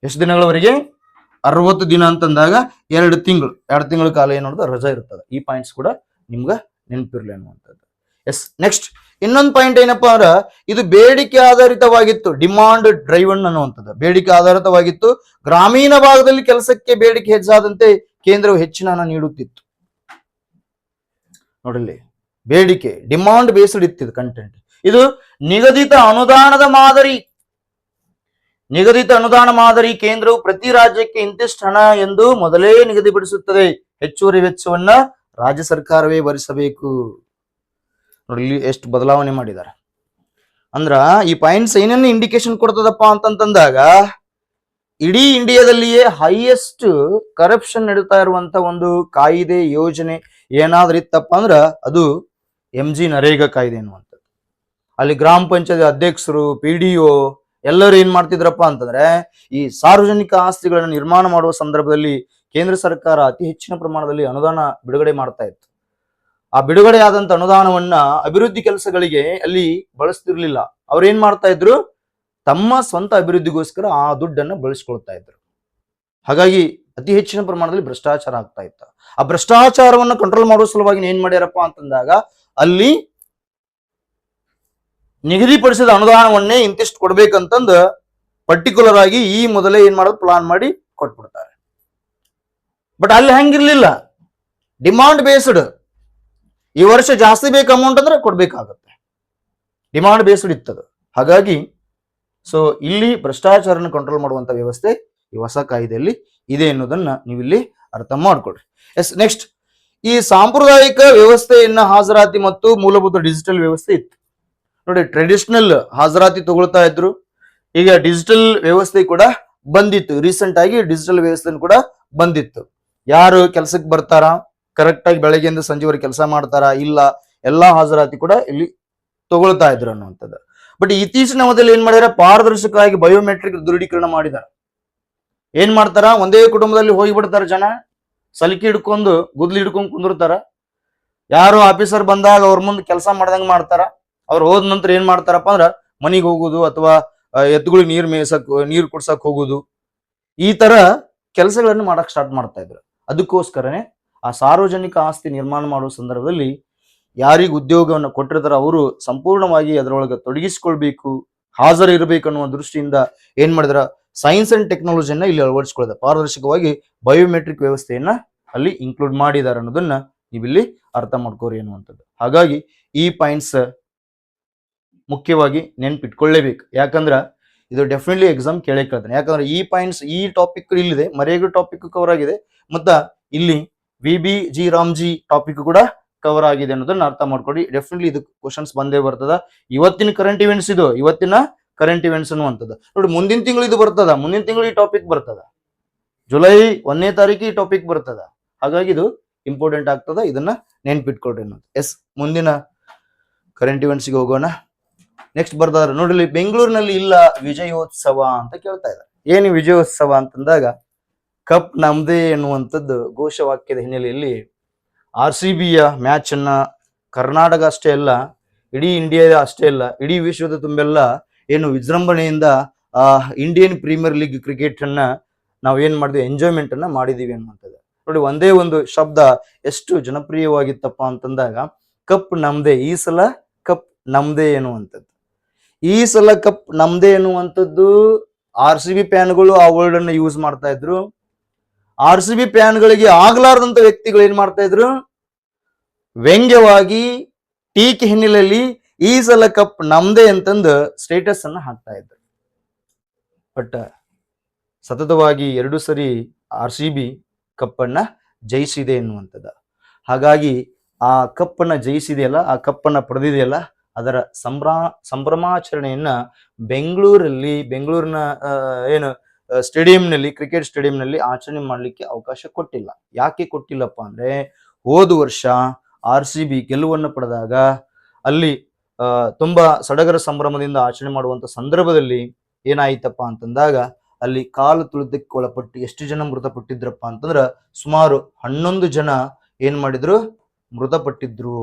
ಎಷ್ಟು ದಿನಗಳವರೆಗೆ? 60 ದಿನ ಅಂತಂದಾಗ 2 ತಿಂಗಳ ಕಾಲ ಏನ್ ನೋಡಿದ್ರೆ ರಜಾ ಇರ್ತದೆ. ಈ ಪಾಯಿಂಟ್ಸ್ ಕೂಡ ನಿಮ್ಗ ನೆನಪಿರ್ಲಿ ಅನ್ನುವಂಥದ್ದು. ಎಸ್, ನೆಕ್ಸ್ಟ್ ಇನ್ನೊಂದು ಪಾಯಿಂಟ್ ಏನಪ್ಪಾ ಅಂದ್ರ ಇದು ಬೇಡಿಕೆ ಆಧಾರಿತವಾಗಿತ್ತು, ಡಿಮಾಂಡ್ ಡ್ರೈವನ್ ಅನ್ನುವಂಥದ್ದು. ಬೇಡಿಕೆ ಆಧಾರಿತವಾಗಿತ್ತು. ಗ್ರಾಮೀಣ ಭಾಗದಲ್ಲಿ ಕೆಲಸಕ್ಕೆ ಬೇಡಿಕೆ ಹೆಚ್ಚಾದಂತೆ ಕೇಂದ್ರವು ಹೆಚ್ಚಿನ ಹಣ ನೀಡುತ್ತಿತ್ತು. ನೋಡಿಲ್ಲಿ, ಬೇಡಿಕೆ ಡಿಮಾಂಡ್ ಬೇಸ್ಡ್ ಇತ್ತಿದ್ದು ಕಂಟೆಂಟ್. ಇದು ನಿಗದಿತ ಅನುದಾನ ಮಾದರಿ ಕೇಂದ್ರವು ಪ್ರತಿ ರಾಜ್ಯಕ್ಕೆ ಇಂತಿಷ್ಟು ಹಣ ಎಂದು ಮೊದಲೇ ನಿಗದಿಪಡಿಸುತ್ತದೆ. ಹೆಚ್ಚುವರಿ ವೆಚ್ಚವನ್ನ ರಾಜ್ಯ ಸರ್ಕಾರವೇ ಭರಿಸಬೇಕು. ನೋಡಿ ಇಲ್ಲಿ ಎಷ್ಟು ಬದಲಾವಣೆ ಮಾಡಿದ್ದಾರೆ ಅಂದ್ರ ಈ ಪಾಯಿಂಟ್ಸ್ ಏನನ್ನ ಇಂಡಿಕೇಶನ್ ಕೊಡ್ತದಪ್ಪ ಅಂತಂದಾಗ ಇಡೀ ಇಂಡಿಯಾದಲ್ಲಿಯೇ ಹೈಯೆಸ್ಟ್ ಕರಪ್ಷನ್ ನಡೀತಾ ಇರುವಂತ ಒಂದು ಕಾಯ್ದೆ ಯೋಜನೆ ಏನಾದ್ರೂ ಇತ್ತಪ್ಪ ಅಂದ್ರ ಅದು MG ನರೇಗಾ ಕಾಯ್ದೆ ಅನ್ನುವಂಥದ್ದು. ಅಲ್ಲಿ ಗ್ರಾಮ ಪಂಚಾಯತ್ ಅಧ್ಯಕ್ಷರು, PDO ಎಲ್ಲರೂ ಏನ್ ಮಾಡ್ತಿದ್ರಪ್ಪ ಅಂತಂದ್ರೆ ಈ ಸಾರ್ವಜನಿಕ ಆಸ್ತಿಗಳನ್ನ ನಿರ್ಮಾಣ ಮಾಡುವ ಸಂದರ್ಭದಲ್ಲಿ ಕೇಂದ್ರ ಸರ್ಕಾರ ಅತಿ ಹೆಚ್ಚಿನ ಪ್ರಮಾಣದಲ್ಲಿ ಅನುದಾನ ಬಿಡುಗಡೆ ಮಾಡ್ತಾ ಇತ್ತು. ಆ ಬಿಡುಗಡೆ ಆದಂತ ಅನುದಾನವನ್ನ ಅಭಿವೃದ್ಧಿ ಕೆಲಸಗಳಿಗೆ ಅಲ್ಲಿ ಬಳಸ್ತಿರ್ಲಿಲ್ಲ. ಅವ್ರು ಏನ್ ಮಾಡ್ತಾ ಇದ್ರು, ತಮ್ಮ ಸ್ವಂತ ಅಭಿವೃದ್ಧಿಗೋಸ್ಕರ ಆ ದುಡ್ಡನ್ನ ಬಳಸ್ಕೊಳ್ತಾ ಇದ್ರು. ಹಾಗಾಗಿ ಅತಿ ಹೆಚ್ಚಿನ ಪ್ರಮಾಣದಲ್ಲಿ ಭ್ರಷ್ಟಾಚಾರ ಆಗ್ತಾ ಇತ್ತು. ಆ ಭ್ರಷ್ಟಾಚಾರವನ್ನ ಕಂಟ್ರೋಲ್ ಮಾಡುವ ಸಲುವಾಗಿ ಏನ್ ಮಾಡ್ಯಾರಪ್ಪ ಅಂತಂದಾಗ ಅಲ್ಲಿ ನಿಗದಿಪಡಿಸಿದ ಅನುದಾನವನ್ನೇ ಇಂತಿಷ್ಟು ಕೊಡ್ಬೇಕಂತಂದು ಪರ್ಟಿಕ್ಯುಲರ್ ಆಗಿ ಈ ಮೊದಲೇ ಏನ್ ಮಾಡೋದು ಪ್ಲಾನ್ ಮಾಡಿ ಕೊಟ್ಬಿಡ್ತಾರೆ. ಬಟ್ ಅಲ್ಲಿ ಹಂಗಿರ್ಲಿಲ್ಲ, ಡಿಮಾಂಡ್ ಬೇಸ್ಡ್. ಈ ವರ್ಷ ಜಾಸ್ತಿ ಬೇಕು ಅಮೌಂಟ್ ಅಂದ್ರೆ ಕೊಡ್ಬೇಕಾಗತ್ತೆ, ಡಿಮಾಂಡ್ ಬೇಸ್ಡ್ ಇತ್ತದು. ಹಾಗಾಗಿ ಸೊ ಇಲ್ಲಿ ಭ್ರಷ್ಟಾಚಾರನ ಕಂಟ್ರೋಲ್ ಮಾಡುವಂತ ವ್ಯವಸ್ಥೆ ಈ ಹೊಸ ಕಾಯ್ದೆಯಲ್ಲಿ ಇದೆ ಅನ್ನೋದನ್ನ ನೀವಿಲ್ಲಿ ಅರ್ಥ ಮಾಡ್ಕೊಡ್ರಿ. ಎಸ್, ನೆಕ್ಸ್ಟ್, ಈ ಸಾಂಪ್ರದಾಯಿಕ ವ್ಯವಸ್ಥೆಯನ್ನ ಹಾಜರಾತಿ ಮತ್ತು ಮೂಲಭೂತ ಡಿಜಿಟಲ್ ವ್ಯವಸ್ಥೆ ಇತ್ತು. ನೋಡಿ, ಟ್ರೆಡಿಷನಲ್ ಹಾಜರಾತಿ ತಗೊಳ್ತಾ ಇದ್ರು, ಈಗ ಡಿಜಿಟಲ್ ವ್ಯವಸ್ಥೆ ಕೂಡ ಬಂದಿತ್ತು. ರೀಸೆಂಟ್ ಆಗಿ ಡಿಜಿಟಲ್ ವ್ಯವಸ್ಥೆ ಕೂಡ ಬಂದಿತ್ತು. ಯಾರು ಕೆಲ್ಸಕ್ಕೆ ಬರ್ತಾರ, ಕರೆಕ್ಟ್ ಆಗಿ ಬೆಳಗ್ಗೆಯಿಂದ ಸಂಜೆವರೆಗೆ ಕೆಲಸ ಮಾಡ್ತಾರ ಇಲ್ಲ, ಎಲ್ಲಾ ಹಾಜರಾತಿ ಕೂಡ ಇಲ್ಲಿ ತಗೊಳ್ತಾ ಇದ್ರು ಅನ್ನುವಂಥದ್ದು. ಬಟ್ ಇತ್ತೀಚಿನ ಅವಧಿಯಲ್ಲಿ ಏನ್ ಮಾಡ್ಯಾರ, ಪಾರದರ್ಶಕವಾಗಿ ಬಯೋಮೆಟ್ರಿಕ್ ದೃಢೀಕರಣ ಮಾಡಿದಾರ. ಏನ್ ಮಾಡ್ತಾರ, ಒಂದೇ ಕುಟುಂಬದಲ್ಲಿ ಹೋಗಿ ಬಿಡ್ತಾರ ಜನ, ಸಲಿಕೆ ಹಿಡ್ಕೊಂಡು ಗುದ್ಲಿ ಹಿಡ್ಕೊಂಡು ಕುಂದಿರ್ತಾರ. ಯಾರು ಆಫೀಸರ್ ಬಂದಾಗ ಅವ್ರ ಮುಂದೆ ಕೆಲಸ ಮಾಡ್ದಂಗ ಮಾಡ್ತಾರ. ಅವ್ರು ಹೋದ ನಂತರ ಏನ್ ಮಾಡ್ತಾರಪ್ಪ ಅಂದ್ರ ಮನಿಗೆ ಹೋಗುದು ಅಥವಾ ಎತ್ತುಗಳಿಗೆ ನೀರ್ ಕುಡ್ಸಕ್ ಹೋಗುದು, ಈ ತರ ಕೆಲಸಗಳನ್ನು ಮಾಡಕ್ ಸ್ಟಾರ್ಟ್ ಮಾಡ್ತಾ ಇದ್ರು. ಅದಕ್ಕೋಸ್ಕರನೇ ಆ ಸಾರ್ವಜನಿಕ ಆಸ್ತಿ ನಿರ್ಮಾಣ ಮಾಡುವ ಸಂದರ್ಭದಲ್ಲಿ ಯಾರಿಗೆ ಉದ್ಯೋಗವನ್ನು ಕೊಟ್ಟಿರ್ತಾರ ಅವರು ಸಂಪೂರ್ಣವಾಗಿ ಅದರೊಳಗೆ ತೊಡಗಿಸಿಕೊಳ್ಬೇಕು, ಹಾಜರಿರಬೇಕು ಅನ್ನುವ ದೃಷ್ಟಿಯಿಂದ ಏನ್ ಮಾಡಿದ್ರ, ಸೈನ್ಸ್ ಅಂಡ್ ಟೆಕ್ನಾಲಜಿಯನ್ನ ಇಲ್ಲಿ ಅಳವಡಿಸಿಕೊಳ್ಳದ ಪಾರದರ್ಶಕವಾಗಿ ಬಯೋಮೆಟ್ರಿಕ್ ವ್ಯವಸ್ಥೆಯನ್ನ ಅಲ್ಲಿ ಇನ್ಕ್ಲೂಡ್ ಮಾಡಿದ್ದಾರೆ ಅನ್ನೋದನ್ನ ನೀವಿಲ್ಲಿ ಅರ್ಥ ಮಾಡ್ಕೋರಿ ಅನ್ನುವಂಥದ್ದು. ಹಾಗಾಗಿ ಈ ಪಾಯಿಂಟ್ಸ್ ಮುಖ್ಯವಾಗಿ ನೆನ್ಪಿಟ್ಕೊಳ್ಳೇಬೇಕು. ಯಾಕಂದ್ರ ಇದು ಡೆಫಿನೆಟ್ಲಿ ಎಕ್ಸಾಮ್ ಕೇಳೇ ಕೇಳ್ತಾನೆ. ಯಾಕಂದ್ರೆ ಈ ಪಾಯಿಂಟ್ಸ್ ಈ ಟಾಪಿಕ್ ಇಲ್ಲಿದೆ, ಮರೇಗ ಟಾಪಿಕ್ ಕವರ್ ಆಗಿದೆ, ಮತ್ತ ಇಲ್ಲಿ VBG ರಾಮ್ಜಿ ಟಾಪಿಕ್ ಕೂಡ ಕವರ್ ಆಗಿದೆ ಅನ್ನೋದನ್ನ ಅರ್ಥ ಮಾಡ್ಕೊಡಿ. ಡೆಫಿನೆಟ್ಲಿ ಇದು ಕ್ವಶನ್ಸ್ ಬಂದೇ ಬರ್ತದ. ಇವತ್ತಿನ ಕರೆಂಟ್ ಇವೆಂಟ್ಸ್ ಇದು, ಇವತ್ತಿನ ಕರೆಂಟ್ ಇವೆಂಟ್ಸ್ ಅನ್ನುವಂಥದ್ದು ನೋಡಿ. ಮುಂದಿನ ತಿಂಗಳು ಇದು ಬರ್ತದ, ಮುಂದಿನ ತಿಂಗಳು ಈ ಟಾಪಿಕ್ ಬರ್ತದ, ಜುಲೈ 1ನೇ ತಾರೀಕು ಈ ಟಾಪಿಕ್ ಬರ್ತದ. ಹಾಗಾಗಿ ಇದು ಇಂಪಾರ್ಟೆಂಟ್ ಆಗ್ತದ, ಇದನ್ನ ನೆನ್ಪಿಟ್ಕೊಳ್ರಿ ಅನ್ನೋದು. ಎಸ್, ಮುಂದಿನ ಕರೆಂಟ್ ಇವೆಂಟ್ಸ್ಗೆ ಹೋಗೋಣ. ನೆಕ್ಸ್ಟ್ ಬರ್ದಾರ ನೋಡ್ರಿ, ಬೆಂಗಳೂರಿನಲ್ಲಿ ಇಲ್ಲ ವಿಜಯೋತ್ಸವ ಅಂತ ಕೇಳ್ತಾ ಇದ್ದಾರೆ. ಏನು ವಿಜಯೋತ್ಸವ ಅಂತಂದಾಗ ಕಪ್ ನಮ್ದೇ ಎನ್ನುವಂಥದ್ದು ಘೋಷವಾಕ್ಯದ ಹಿನ್ನೆಲೆಯಲ್ಲಿ RCBಯ ಮ್ಯಾಚ್ ಅನ್ನ ಕರ್ನಾಟಕ ಅಷ್ಟೇ ಅಲ್ಲ ಇಡೀ ಇಂಡಿಯಾ ಅಷ್ಟೇ ಅಲ್ಲ, ಇಡೀ ವಿಶ್ವದ ತುಂಬೆಲ್ಲ ಏನು ವಿಜೃಂಭಣೆಯಿಂದ ಇಂಡಿಯನ್ ಪ್ರೀಮಿಯರ್ ಲೀಗ್ ಕ್ರಿಕೆಟ್ ಅನ್ನ ನಾವು ಏನ್ ಮಾಡಿದ್ವಿ, ಎಂಜಾಯ್ಮೆಂಟ್ ಅನ್ನ ಮಾಡಿದೀವಿ ಅನ್ನುವಂಥದ್ದು. ನೋಡಿ, ಒಂದೇ ಒಂದು ಶಬ್ದ ಎಷ್ಟು ಜನಪ್ರಿಯವಾಗಿತ್ತಪ್ಪ ಅಂತಂದಾಗ, ಕಪ್ ನಮ್ದೇ, ಈ ಸಲ ಕಪ್ ನಮ್ದೇ ಎನ್ನುವಂಥದ್ದು. ಈ ಸಲ ಕಪ್ ನಮ್ದೇ ಎನ್ನುವಂಥದ್ದು RCB ಫ್ಯಾನ್ಗಳು ಆ ವರ್ಡ್ ಅನ್ನ ಯೂಸ್ ಮಾಡ್ತಾ ಇದ್ರು. RCB ಫ್ಯಾನ್ಗಳಿಗೆ ಆಗ್ಲಾರ್ದಂತ ವ್ಯಕ್ತಿಗಳು ಏನ್ ಮಾಡ್ತಾ ಇದ್ರು, ವ್ಯಂಗ್ಯವಾಗಿ ಟೀಕೆ ಹಿನ್ನೆಲೆಯಲ್ಲಿ ಈ ಸಲ ಕಪ್ ನಮ್ದೇ ಅಂತಂದು ಸ್ಟೇಟಸ್ ಅನ್ನ ಹಾಕ್ತಾ ಇದ್ರು. ಬಟ್ ಸತತವಾಗಿ 2 ಸರಿ RCB ಕಪ್ ಅನ್ನ ಜಯಿಸಿದೆ ಎನ್ನುವಂಥದ್ದು. ಹಾಗಾಗಿ ಆ ಕಪ್ ಅನ್ನ ಜಯಿಸಿದೆಯಲ್ಲ, ಆ ಕಪ್ ಅನ್ನ ಪಡೆದಿದೆಯಲ್ಲ, ಅದರ ಸಂಭ್ರಮಾಚರಣೆಯನ್ನ ಬೆಂಗಳೂರಿನ ಏನು ಸ್ಟೇಡಿಯಂನಲ್ಲಿ, ಕ್ರಿಕೆಟ್ ಸ್ಟೇಡಿಯಂನಲ್ಲಿ ಆಚರಣೆ ಮಾಡ್ಲಿಕ್ಕೆ ಅವಕಾಶ ಕೊಟ್ಟಿಲ್ಲ. ಯಾಕೆ ಕೊಟ್ಟಿಲ್ಲಪ್ಪ ಅಂದ್ರೆ, ಹೋದ ವರ್ಷ RCB ಗೆಲುವನ್ನು ಪಡೆದಾಗ ಅಲ್ಲಿ ತುಂಬಾ ಸಡಗರ ಸಂಭ್ರಮದಿಂದ ಆಚರಣೆ ಮಾಡುವಂತ ಸಂದರ್ಭದಲ್ಲಿ ಏನಾಯ್ತಪ್ಪ ಅಂತಂದಾಗ, ಅಲ್ಲಿ ಕಾಲು ತುಳಿತಕ್ಕೆ ಒಳಪಟ್ಟು ಎಷ್ಟು ಜನ ಮೃತಪಟ್ಟಿದ್ರಪ್ಪ ಅಂತಂದ್ರ ಸುಮಾರು 11 ಜನ ಏನ್ ಮಾಡಿದ್ರು, ಮೃತಪಟ್ಟಿದ್ರು.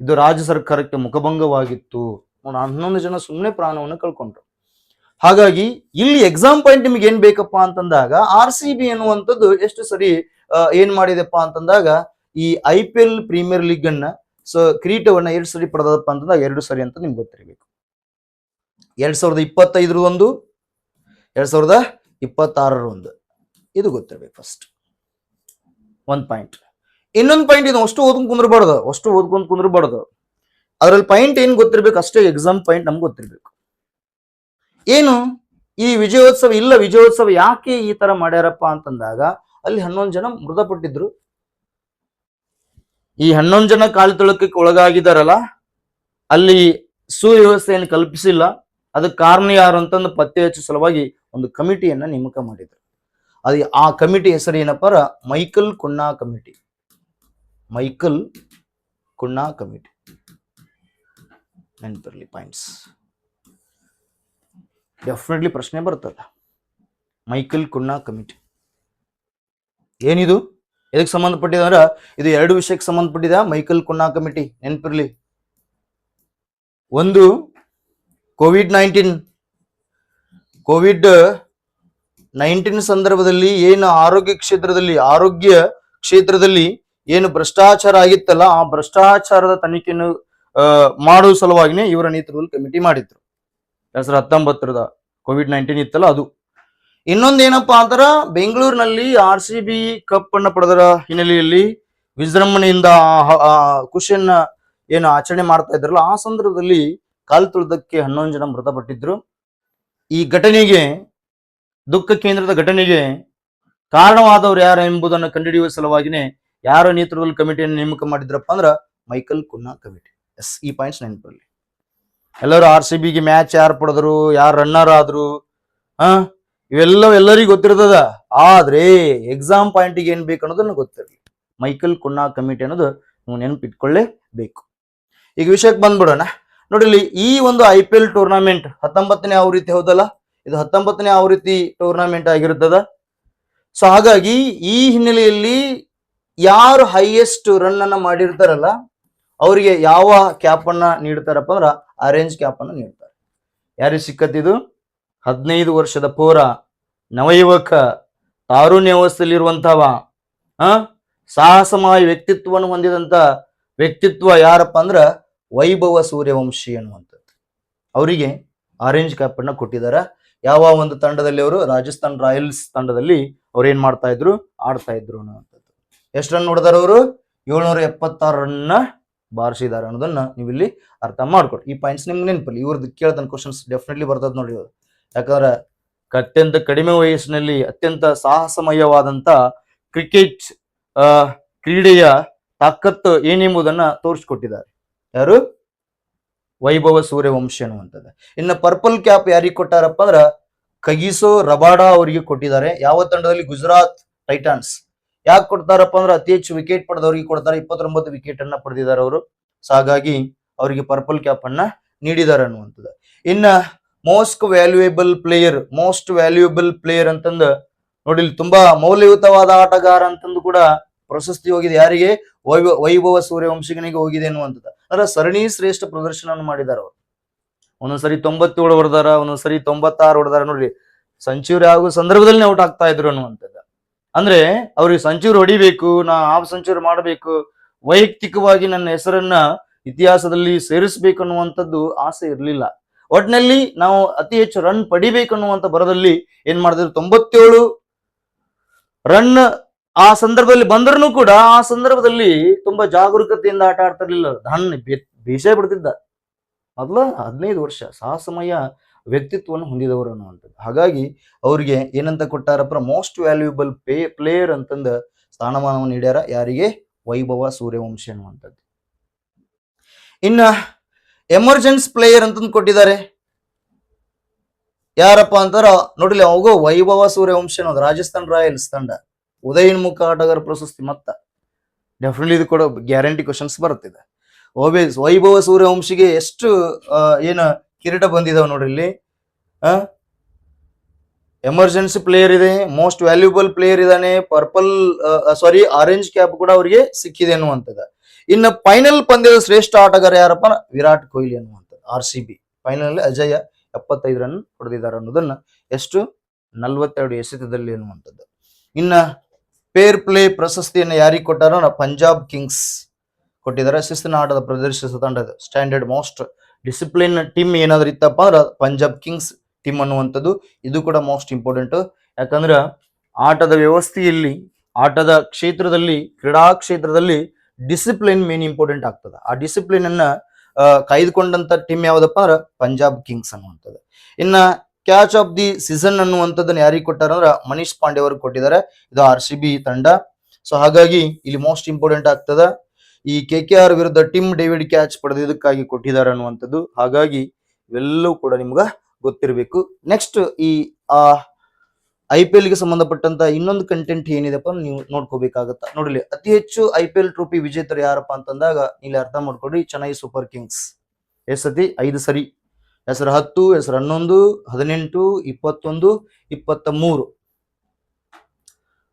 ಇದು ರಾಜ್ಯ ಸರ್ಕಾರಕ್ಕೆ ಮುಖಭಂಗವಾಗಿತ್ತು. 11 ಜನ ಸುಮ್ಮನೆ ಪ್ರಾಣವನ್ನು ಕಳ್ಕೊಂಡ್ರು. ಹಾಗಾಗಿ ಇಲ್ಲಿ ಎಕ್ಸಾಮ್ ಪಾಯಿಂಟ್ ನಿಮ್ಗೆ ಏನ್ ಬೇಕಪ್ಪ ಅಂತಂದಾಗ, RCB ಎನ್ನುವಂಥದ್ದು ಎಷ್ಟು ಸರಿ ಏನ್ ಮಾಡಿದೆಪ್ಪ ಅಂತಂದಾಗ, ಈ IPL ಪ್ರೀಮಿಯರ್ ಲೀಗ್ ಅನ್ನ ಕಿರೀಟವನ್ನ 2 ಸರಿ ಪಡೆದಪ್ಪ ಅಂತಂದಾಗ 2 ಸರಿ ಅಂತ ನಿಮ್ಗೆ ಗೊತ್ತಿರಬೇಕು. 2025 2026 ಇದು ಗೊತ್ತಿರ್ಬೇಕು. ಫಸ್ಟ್ ಒಂದ್ ಪಾಯಿಂಟ್. ಇನ್ನೊಂದು ಪಾಯಿಂಟ್, ಇದು ಅಷ್ಟು ಓದ್ಕೊಂಡ್ ಕುಂದ್ರಬಾರ್ದು. ಅದ್ರಲ್ಲಿ ಪಾಯಿಂಟ್ ಏನ್ ಗೊತ್ತಿರ್ಬೇಕು, ಅಷ್ಟೇ ಎಕ್ಸಾಮ್ ಪಾಯಿಂಟ್ ನಮ್ಗೆ ಗೊತ್ತಿರ್ಬೇಕು. ಏನು ಈ ವಿಜಯೋತ್ಸವ ಯಾಕೆ ಈ ತರ ಮಾಡ್ಯಾರಪ್ಪ ಅಂತಂದಾಗ, ಅಲ್ಲಿ 11 ಜನ ಮೃತಪಟ್ಟಿದ್ರು. ಈ 11 ಜನ ಕಾಲು ತುಳಿತಕ್ಕೆ ಒಳಗಾಗಿದ್ದಾರಲ್ಲ, ಅಲ್ಲಿ ಸುವ್ಯವಸ್ಥೆಯನ್ನು ಕಲ್ಪಿಸಿಲ್ಲ. ಅದಕ್ಕೆ ಕಾರಣ ಯಾರು ಅಂತಂದು ಪತ್ತೆ ಹಚ್ಚುವ ಸಲುವಾಗಿ ಒಂದು ಕಮಿಟಿಯನ್ನ ನೇಮಕ ಮಾಡಿದ್ರು. ಆ ಕಮಿಟಿ ಹೆಸರು ಏನಪ್ಪ, ಮೈಕಲ್ ಕುನ್ನಾ ಕಮಿಟಿ. ನೆನಪಿರಲಿ ಪಾಯಿಂಟ್ಸ್, ಡೆಫಿನೆಟ್ಲಿ ಪ್ರಶ್ನೆ ಬರ್ತದ. ಮೈಕಲ್ ಕುನ್ನಾ ಕಮಿಟಿ ಏನಿದು, ಎದಕ್ಕೆ ಸಂಬಂಧಪಟ್ಟಿದೆ ಅಂದ್ರೆ, ಇದು 2 ವಿಷಯಕ್ಕೆ ಸಂಬಂಧಪಟ್ಟಿದ. Michael Cunha committee ನೆನಪಿರ್ಲಿ. ಒಂದು, ಕೋವಿಡ್-19 ಸಂದರ್ಭದಲ್ಲಿ ಏನು ಆರೋಗ್ಯ ಕ್ಷೇತ್ರದಲ್ಲಿ ಏನು ಭ್ರಷ್ಟಾಚಾರ ಆಗಿತ್ತಲ್ಲ, ಆ ಭ್ರಷ್ಟಾಚಾರದ ತನಿಖೆಯನ್ನು ಮಾಡುವ ಸಲುವಾಗಿನೇ ಇವರ ನೇತೃತ್ವದಲ್ಲಿ ಕಮಿಟಿ ಮಾಡಿದ್ರು. 2019 ಕೋವಿಡ್-19 ಇತ್ತಲ್ಲ ಅದು. ಇನ್ನೊಂದೇನಪ್ಪಾ ಅಂತಾರ, ಬೆಂಗಳೂರಿನಲ್ಲಿ RCB ಕಪ್ ಅನ್ನ ಪಡೆದರ ಹಿನ್ನೆಲೆಯಲ್ಲಿ ವಿಜೃಂಭಣೆಯಿಂದ ಖುಷಿಯನ್ನ ಏನು ಆಚರಣೆ ಮಾಡ್ತಾ ಇದ್ರಲ್ಲ, ಆ ಸಂದರ್ಭದಲ್ಲಿ ಕಾಲು ತುಳಿತಕ್ಕೆ 11 ಜನ ಮೃತಪಟ್ಟಿದ್ರು. ಈ ಘಟನೆಗೆ, ದುಃಖ ಕೇಂದ್ರದ ಘಟನೆಗೆ ಕಾರಣವಾದವರು ಯಾರು ಎಂಬುದನ್ನು ಕಂಡುಹಿಡಿಯುವ ಸಲುವಾಗಿನೇ ಯಾರ ನೇತೃತ್ವದಲ್ಲಿ ಕಮಿಟಿಯನ್ನು ನೇಮಕ ಮಾಡಿದ್ರಪ್ಪ ಅಂದ್ರ ಮೈಕಲ್ ಕುನ್ನಾ ಕಮಿಟಿ. ಎಸ್, ಈ ಪಾಯಿಂಟ್ಸ್ ನೆನಪಲ್ಲಿ. ಎಲ್ಲರೂ RCBಗೆ ಮ್ಯಾಚ್ ಯಾರು ಪಡೆದ್ರು, ಯಾರು ರನ್ನರ್ ಆದ್ರು, ಎಲ್ಲರಿಗೂ ಗೊತ್ತಿರ್ತದ. ಆದ್ರೆ ಎಕ್ಸಾಮ್ ಪಾಯಿಂಟಿಗೆ ಏನ್ ಬೇಕು ಅನ್ನೋದನ್ನ ಗೊತ್ತಿರಲಿ. ಮೈಕಲ್ ಕುನ್ನಾ ಕಮಿಟಿ ಅನ್ನೋದು ನೀವು ನೆನಪಿಟ್ಕೊಳ್ಳೇಬೇಕು. ಈಗ ವಿಷಯಕ್ಕೆ ಬಂದ್ಬಿಡೋಣ. ನೋಡಿಲಿ, ಈ ಒಂದು IPL ಟೂರ್ನಮೆಂಟ್ 19ನೇ ಆವೃತ್ತಿ ಹೌದಲ್ಲ, ಇದು 19ನೇ ಆವೃತ್ತಿ ಟೂರ್ನಮೆಂಟ್ ಆಗಿರುತ್ತದ. ಸೊ ಹಾಗಾಗಿ ಈ ಹಿನ್ನೆಲೆಯಲ್ಲಿ ಯಾರು ಹೈಯೆಸ್ಟ್ ರನ್ ಅನ್ನ ಮಾಡಿರ್ತಾರಲ್ಲ, ಅವರಿಗೆ ಯಾವ ಕ್ಯಾಪ್ ಅನ್ನ ನೀಡ್ತಾರಪ್ಪ ಅಂದ್ರ ಆರೆಂಜ್ ಕ್ಯಾಪ್ ಅನ್ನ ನೀಡ್ತಾರೆ. ಯಾರಿಗೆ ಸಿಕ್ಕತ್ತಿದು? 15 ವರ್ಷದ ಪೌರ, ನವಯುವಕ, ತಾರುಣ್ಯಾವಸ್ಥೆಯಲ್ಲಿರುವಂತವ, ಸಾಹಸಮಯ ವ್ಯಕ್ತಿತ್ವವನ್ನು ಹೊಂದಿದಂತ ವ್ಯಕ್ತಿತ್ವ ಯಾರಪ್ಪ ಅಂದ್ರ ವೈಭವ ಸೂರ್ಯವಂಶಿ ಅನ್ನುವಂಥದ್ದು. ಅವರಿಗೆ ಆರೆಂಜ್ ಕ್ಯಾಪ್ ಅನ್ನ ಕೊಟ್ಟಿದ್ದಾರೆ. ಯಾವ ಒಂದು ತಂಡದಲ್ಲಿ? ಅವರು ರಾಜಸ್ಥಾನ್ ರಾಯಲ್ಸ್ ತಂಡದಲ್ಲಿ ಅವ್ರು ಏನ್ ಮಾಡ್ತಾ ಇದ್ರು, ಆಡ್ತಾ ಇದ್ರು ಅನ್ನುವಂಥದ್ದು. ಎಷ್ಟು ರನ್ ಹೊಡೆದಾರ ಅವರು? 776 ರನ್ನ ಬಾರಿಸಿದ್ದಾರೆ ಅನ್ನೋದನ್ನ ನೀವು ಇಲ್ಲಿ ಅರ್ಥ ಮಾಡ್ಕೊಡಿ. ಈ ಪಾಯಿಂಟ್ಸ್ ನಿಮ್ಗೆ ನೆನಪಲ್ಲಿ. ಇವ್ರದ್ದು ಕೇಳ್ತಾನೆ ಕ್ವಶನ್ಸ್ ಡೆಫಿನೆಟ್ಲಿ ಬರ್ತದ ನೋಡಿ. ಯಾಕಂದ್ರೆ ಅತ್ಯಂತ ಕಡಿಮೆ ವಯಸ್ಸಿನಲ್ಲಿ ಅತ್ಯಂತ ಸಾಹಸಮಯವಾದಂತ ಕ್ರಿಕೆಟ್ ಕ್ರೀಡೆಯ ತಾಕತ್ತು ಏನೆಂಬುದನ್ನ ತೋರಿಸ್ಕೊಟ್ಟಿದ್ದಾರೆ. ಯಾರು? ವೈಭವ ಸೂರ್ಯವಂಶಿ ಅನ್ನುವಂಥದ್ದು. ಇನ್ನು ಪರ್ಪಲ್ ಕ್ಯಾಪ್ ಯಾರಿಗೆ ಕೊಟ್ಟಾರಪ್ಪ ಅಂದ್ರ ಕಗಿಸೋ ರಬಾಡಾ ಅವರಿಗೆ ಕೊಟ್ಟಿದ್ದಾರೆ. ಯಾವ ತಂಡದಲ್ಲಿ? ಗುಜರಾತ್ ಟೈಟಾನ್ಸ್. ಯಾಕೆ ಕೊಡ್ತಾರಪ್ಪ ಅಂದ್ರೆ ಅತಿ ಹೆಚ್ಚು ವಿಕೆಟ್ ಪಡೆದವರಿಗೆ ಕೊಡ್ತಾರೆ. 29 ವಿಕೆಟ್ ಅನ್ನ ಪಡೆದಿದ್ದಾರೆ ಅವರು. ಸೊ ಹಾಗಾಗಿ ಅವರಿಗೆ ಪರ್ಪಲ್ ಕ್ಯಾಪ್ ಅನ್ನ ನೀಡಿದ್ದಾರೆ ಅನ್ನುವಂಥದ್ದು. ಇನ್ನ ಮೋಸ್ಟ್ ವ್ಯಾಲ್ಯೂಯೇಬಲ್ ಪ್ಲೇಯರ್ ಅಂತಂದು ನೋಡಿ, ತುಂಬಾ ಮೌಲ್ಯಯುತವಾದ ಆಟಗಾರ ಅಂತಂದು ಕೂಡ ಪ್ರಶಸ್ತಿ ಹೋಗಿದೆ. ಯಾರಿಗೆ? ವೈಭವ ಸೂರ್ಯವಂಶಿಗನಿಗೆ ಹೋಗಿದೆ ಅನ್ನುವಂಥದ್ದು. ಅಂದ್ರೆ ಸರಣಿ ಶ್ರೇಷ್ಠ ಪ್ರದರ್ಶನ ಮಾಡಿದಾರ ಅವ್ರು. ಒಂದೊಂದ್ಸರಿ 97 ಹೊಡೆದಾರ, ಒಂದೊಂದ್ಸರಿ 96 ಹೊಡೆದಾರ. ನೋಡ್ರಿ, ಸೆಂಚುರಿ ಆಗೋ ಸಂದರ್ಭದಲ್ಲಿ ಔಟ್ ಆಗ್ತಾ ಇದ್ರು ಅನ್ನುವಂಥದ್ದು. ಅಂದ್ರೆ ಅವ್ರಿಗೆ ಸೆಂಚುರಿ ಹೊಡಿಬೇಕು, ನಾ ಹಾಫ್ ಸೆಂಚುರಿ ಮಾಡಬೇಕು, ವೈಯಕ್ತಿಕವಾಗಿ ನನ್ನ ಹೆಸರನ್ನ ಇತಿಹಾಸದಲ್ಲಿ ಸೇರಿಸಬೇಕು ಅನ್ನುವಂಥದ್ದು ಆಸೆ ಇರಲಿಲ್ಲ. ಒಟ್ನಲ್ಲಿ ನಾವು ಅತಿ ಹೆಚ್ಚು ರನ್ ಪಡಿಬೇಕು ಅನ್ನುವಂಥ ಬರದಲ್ಲಿ ಏನ್ ಮಾಡಿದ್ರು, 97 ರನ್ ಆ ಸಂದರ್ಭದಲ್ಲಿ ಬಂದ್ರೂ ಕೂಡ ಆ ಸಂದರ್ಭದಲ್ಲಿ ತುಂಬಾ ಜಾಗರೂಕತೆಯಿಂದ ಆಟ ಆಡ್ತಿರ್ಲಿಲ್ಲ. ಬೇಸೇ ಬಿಡ್ತಿದ್ದ. ಮೊದಲ 15 ವರ್ಷ ಸಾಹಸಮಯ ವ್ಯಕ್ತಿತ್ವವನ್ನು ಹೊಂದಿದವರು ಅನ್ನುವಂಥದ್ದು. ಹಾಗಾಗಿ ಅವ್ರಿಗೆ ಏನಂತ ಕೊಟ್ಟಾರಪ್ಪ, ಮೋಸ್ಟ್ ವ್ಯಾಲ್ಯೂಬಲ್ ಪ್ಲೇಯರ್ ಅಂತಂದ ಸ್ಥಾನಮಾನವನ್ನು ನೀಡ್ಯಾರ. ಯಾರಿಗೆ? ವೈಭವ ಸೂರ್ಯವಂಶಿ ಅನ್ನುವಂಥದ್ದು. ಇನ್ನ ಎಮರ್ಜೆನ್ಸ್ ಪ್ಲೇಯರ್ ಅಂತಂದು ಕೊಟ್ಟಿದ್ದಾರೆ. ಯಾರಪ್ಪ ಅಂತಾರ ನೋಡ್ಲಿ, ಅವಾಗ ವೈಭವ ಸೂರ್ಯವಂಶಿ ಅನ್ನೋದು ರಾಜಸ್ಥಾನ್ ರಾಯಲ್ಸ್ ತಂಡ ಉದಯೋನ್ಮುಖ ಆಟಗಾರ ಪ್ರಶಸ್ತಿ. ಮತ್ತ ಡೆಫಿನೆಟ್ಲಿ ಇದು ಕೂಡ ಗ್ಯಾರಂಟಿ ಕ್ವಶನ್ಸ್ ಬರುತ್ತಿದೆ. ವೈಭವ ಸೂರ್ಯವಂಶಿಗೆ ಎಷ್ಟು ಏನ ಕಿರೀಟ ಬಂದಿದಾವ ನೋಡ್ರಿ ಇಲ್ಲಿ. ಎಮರ್ಜೆನ್ಸಿ ಪ್ಲೇಯರ್ ಇದೆ, ಮೋಸ್ಟ್ ವ್ಯಾಲ್ಯೂಬಲ್ ಪ್ಲೇಯರ್ ಇದಾನೆ, ಆರೆಂಜ್ ಕ್ಯಾಪ್ ಕೂಡ ಅವರಿಗೆ ಸಿಕ್ಕಿದೆ ಅನ್ನುವಂಥದ್ದು. ಇನ್ನು ಫೈನಲ್ ಪಂದ್ಯದ ಶ್ರೇಷ್ಠ ಆಟಗಾರ ಯಾರಪ್ಪ? ವಿರಾಟ್ ಕೊಹ್ಲಿ ಅನ್ನುವಂಥದ್ದು. RCB ಫೈನಲ್ ಅಜಯ 75 ರನ್ ಹೊಡೆದಿದ್ದಾರೆ ಅನ್ನೋದನ್ನ ಎಷ್ಟು 42 ಎಸೆತದಲ್ಲಿ ಅನ್ನುವಂಥದ್ದು. ಇನ್ನ ಫೇರ್ ಪ್ಲೇ ಪ್ರಶಸ್ತಿಯನ್ನು ಯಾರಿಗೆ ಕೊಟ್ಟಾರ? ಪಂಜಾಬ್ ಕಿಂಗ್ಸ್ ಕೊಟ್ಟಿದ್ದಾರೆ. ಶಿಸ್ತಿನ ಆಟದ ಪ್ರದರ್ಶಿಸಿದ ತಂಡದ ಸ್ಟ್ಯಾಂಡರ್ಡ್ ಮೋಸ್ಟ್ ಡಿಸಿಪ್ಲಿನ್ ಟೀಮ್ ಏನಾದ್ರು ಇತ್ತಪ್ಪ ಅಂದ್ರೆ ಪಂಜಾಬ್ ಕಿಂಗ್ಸ್ ಟೀಮ್ ಅನ್ನುವಂಥದ್ದು. ಇದು ಕೂಡ ಮೋಸ್ಟ್ ಇಂಪಾರ್ಟೆಂಟ್. ಯಾಕಂದ್ರೆ ಆಟದ ವ್ಯವಸ್ಥೆಯಲ್ಲಿ, ಆಟದ ಕ್ಷೇತ್ರದಲ್ಲಿ, ಕ್ರೀಡಾ ಕ್ಷೇತ್ರದಲ್ಲಿ ಡಿಸಿಪ್ಲಿನ್ ಮೇನ್ ಇಂಪಾರ್ಟೆಂಟ್ ಆಗ್ತದೆ. ಆ ಡಿಸಿಪ್ಲಿನ್ ಅನ್ನ ಕಾಯ್ದುಕೊಂಡಂತ ಟೀಮ್ ಯಾವ್ದಪ್ಪ ಅಂದ್ರೆ ಪಂಜಾಬ್ ಕಿಂಗ್ಸ್ ಅನ್ನುವಂಥದ್ದು. ಇನ್ನ ಕ್ಯಾಚ್ ಆಫ್ ದಿ ಸೀಸನ್ ಅನ್ನುವಂಥದ್ದನ್ನ ಯಾರಿಗೆ ಕೊಟ್ಟಾರ ಅಂದ್ರೆ ಮನೀಶ್ ಪಾಂಡೆ ಅವರು ಕೊಟ್ಟಿದ್ದಾರೆ. ಇದು RCB ತಂಡ. ಸೊ ಹಾಗಾಗಿ ಇಲ್ಲಿ ಮೋಸ್ಟ್ ಇಂಪಾರ್ಟೆಂಟ್ ಆಗ್ತದ. ಈ KKR ವಿರುದ್ಧ ಟಿಮ್ ಡೇವಿಡ್ ಕ್ಯಾಚ್ ಪಡೆದಿದ್ದಕ್ಕಾಗಿ ಕೊಟ್ಟಿದ್ದಾರೆ ಅನ್ನುವಂಥದ್ದು. ಹಾಗಾಗಿ ಇವೆಲ್ಲವೂ ಕೂಡ ನಿಮ್ಗ ಗೊತ್ತಿರಬೇಕು. ನೆಕ್ಸ್ಟ್ ಈ IPL ಗೆ ಸಂಬಂಧಪಟ್ಟಂತ ಇನ್ನೊಂದು ಕಂಟೆಂಟ್ ಏನಿದೆಪ್ಪ ನೀವು ನೋಡ್ಕೋಬೇಕಾಗತ್ತ. ನೋಡ್ಲಿ, ಅತಿ ಹೆಚ್ಚು IPL ಟ್ರೋಫಿ ವಿಜೇತರು ಯಾರಪ್ಪ ಅಂತಂದಾಗ ಇಲ್ಲಿ ಅರ್ಥ ಮಾಡ್ಕೊಡ್ರಿ. ಚೆನ್ನೈ ಸೂಪರ್ ಕಿಂಗ್ಸ್ ಎಷ್ಟು ಸತಿ? 5 ಸರಿ. ಹೆಸರು 10, ಹೆಸರು 11, 18, 21, 23